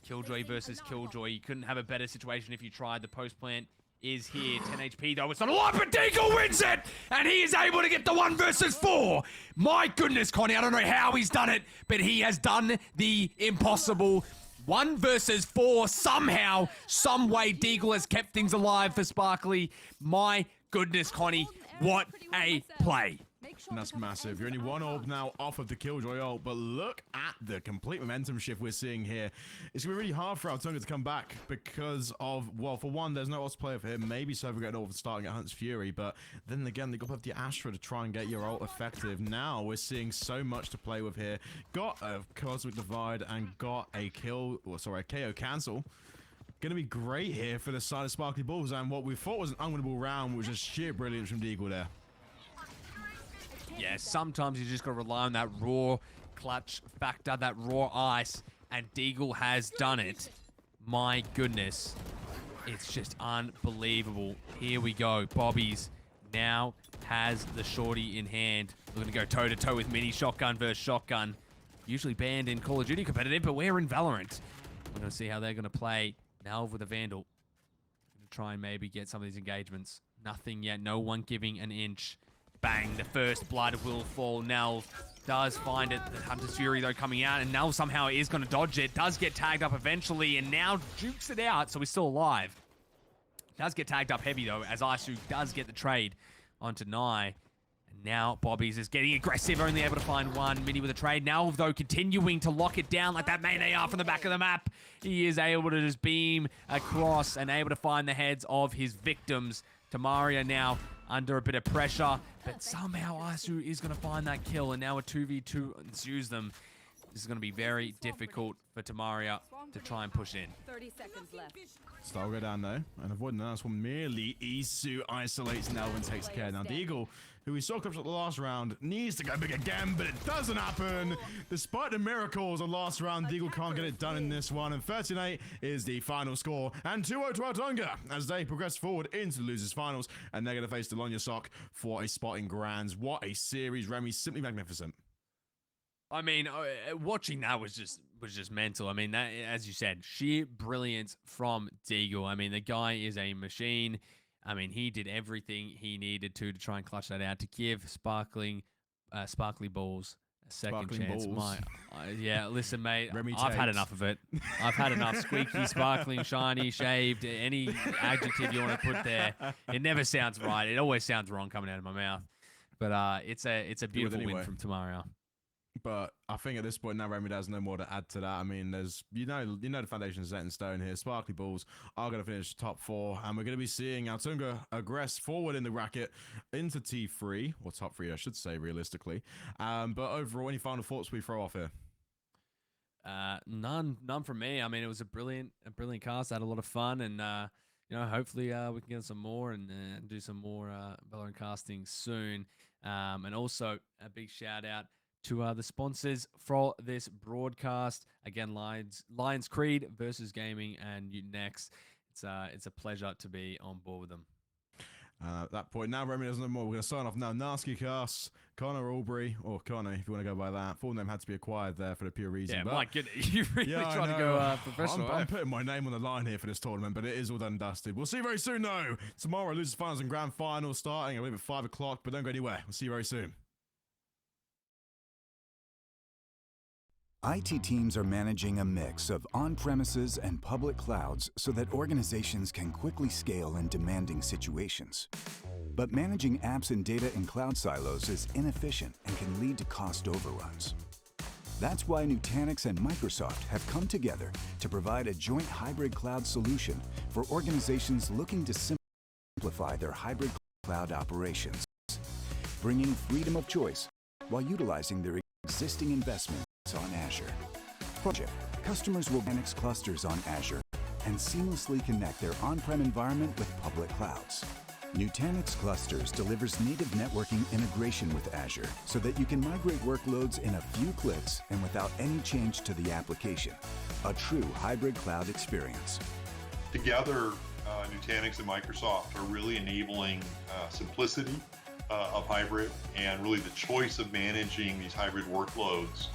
Killjoy versus Killjoy. You couldn't have a better situation if you tried. The post plant is here. 10 HP though. It's not a lot, but Deagle wins it! And he is able to get the 1 versus 4. My goodness, Connie. I don't know how he's done it, but he has done the impossible. 1 versus 4. Somehow, some way, Deagle has kept things alive for Sparkly. My goodness, Connie. What a play. And that's massive. You're only 1 orb now off of the Killjoy ult, but look at the complete momentum shift we're seeing here. It's going to be really hard for Altunga to come back because of, well, for one, there's no else player for him. Maybe Sova getting over starting at Hunt's Fury, but then again, they got to have the Astra to try and get your ult effective. Now we're seeing so much to play with here. Got a Cosmic Divide and got a KO cancel. Going to be great here for the side of Sparkly Balls, and what we thought was an unwinnable round was just sheer brilliance from Deagle there. Yeah, sometimes you just got to rely on that raw clutch factor, that raw ice, and Deagle has done it. My goodness. It's just unbelievable. Here we go. Bobby's now has the shorty in hand. We're going to go toe-to-toe with mini shotgun versus shotgun. Usually banned in Call of Duty competitive, but we're in Valorant. We're going to see how they're going to play. Now with a Vandal. try and maybe get some of these engagements. Nothing yet. No one giving an inch. Bang. The first blood will fall. Nell does find it. The Hunter's Fury, though, coming out. And Nell somehow is going to dodge it. Does get tagged up eventually. And now jukes it out. So he's still alive. Does get tagged up heavy, though, as Isu does get the trade onto Nye. And now Bobby's is getting aggressive, only able to find one. Mini with a trade. Now, though, continuing to lock it down like that main AR from the back of the map. He is able to just beam across and able to find the heads of his victims. Tamaria now under a bit of pressure, but somehow Isu is going to find that kill, and now a 2v2 ensues them. This is going to be very difficult for Tamaria to try and push in. 30 seconds left. Style go down though, and avoiding the last one merely. Isu isolates Nell and takes care. Now Deagle, who we saw clips at the last round, needs to go big again, but it doesn't happen. Despite the miracles of last round, Deagle can't get it done in this one, and 13-8 is the final score, and 2-0 to Altunga as they progress forward into the losers finals, and they're going to face Delonia Sock for a spot in Grands. What a series, Remy, simply magnificent. I mean, watching that was just mental. I mean, that, as you said, sheer brilliance from Deagle. I mean, the guy is a machine. I mean, he did everything he needed to try and clutch that out to give Sparkly Ballz a second chance. Yeah, listen, mate, I've had enough of it. I've had enough. Squeaky, sparkling, shiny, shaved, any adjective you want to put there. It never sounds right. It always sounds wrong coming out of my mouth. But it's a beautiful win from Tamaria. But I think at this point now, Remy has no more to add to that. I mean, there's you know the foundation is set in stone here. Sparkly Ballz are going to finish top 4, and we're going to be seeing Altunga aggress forward in the bracket into T3 or top 3, I should say, realistically. But overall, any final thoughts we throw off here? None from me. I mean, it was a brilliant cast. I had a lot of fun, and you know, hopefully we can get some more and do some more Valorant casting soon. And also a big shout out to the sponsors for this broadcast. Again, Lions Creed versus Gaming and Next. It's a pleasure to be on board with them. At that point, now Remy doesn't know more. We're going to sign off now. Nasty Cass, Connor Aubrey, or Connor, if you want to go by that. Full name had to be acquired there for the pure reason. Yeah, but my goodness, you really trying to go professional. I'm putting my name on the line here for this tournament, but it is all done and dusted. We'll see you very soon, though. Tomorrow, losers finals and grand finals starting, I believe, at 5 o'clock, but don't go anywhere. We'll see you very soon. IT teams are managing a mix of on-premises and public clouds so that organizations can quickly scale in demanding situations. But managing apps and data in cloud silos is inefficient and can lead to cost overruns. That's why Nutanix and Microsoft have come together to provide a joint hybrid cloud solution for organizations looking to simplify their hybrid cloud operations, bringing freedom of choice while utilizing their existing investments on Azure. Project customers will manage clusters on Azure and seamlessly connect their on-prem environment with public clouds. Nutanix Clusters delivers native networking integration with Azure so that you can migrate workloads in a few clicks and without any change to the application. A true hybrid cloud experience. Together, Nutanix and Microsoft are really enabling simplicity of hybrid and really the choice of managing these hybrid workloads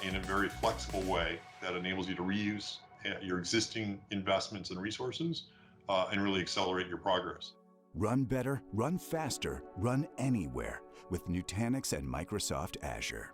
in a very flexible way that enables you to reuse your existing investments and resources and really accelerate your progress. Run better, run faster, run anywhere with Nutanix and Microsoft Azure.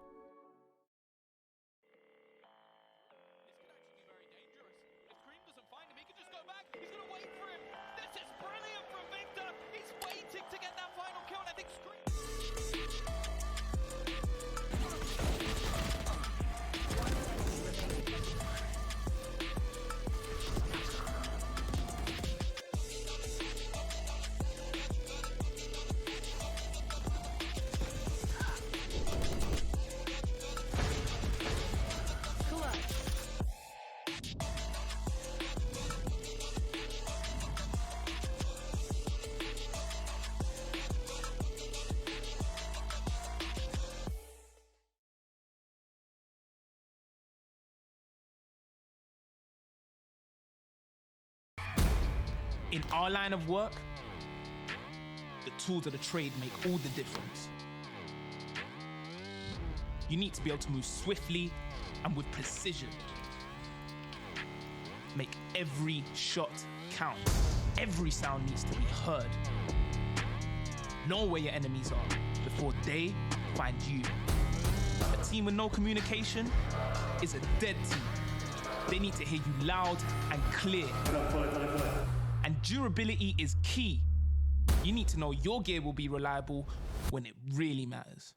In our line of work, the tools of the trade make all the difference. You need to be able to move swiftly and with precision. Make every shot count. Every sound needs to be heard. Know where your enemies are before they find you. A team with no communication is a dead team. They need to hear you loud and clear. And durability is key. You need to know your gear will be reliable when it really matters.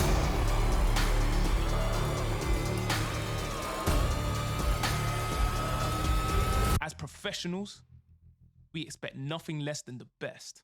As professionals, we expect nothing less than the best.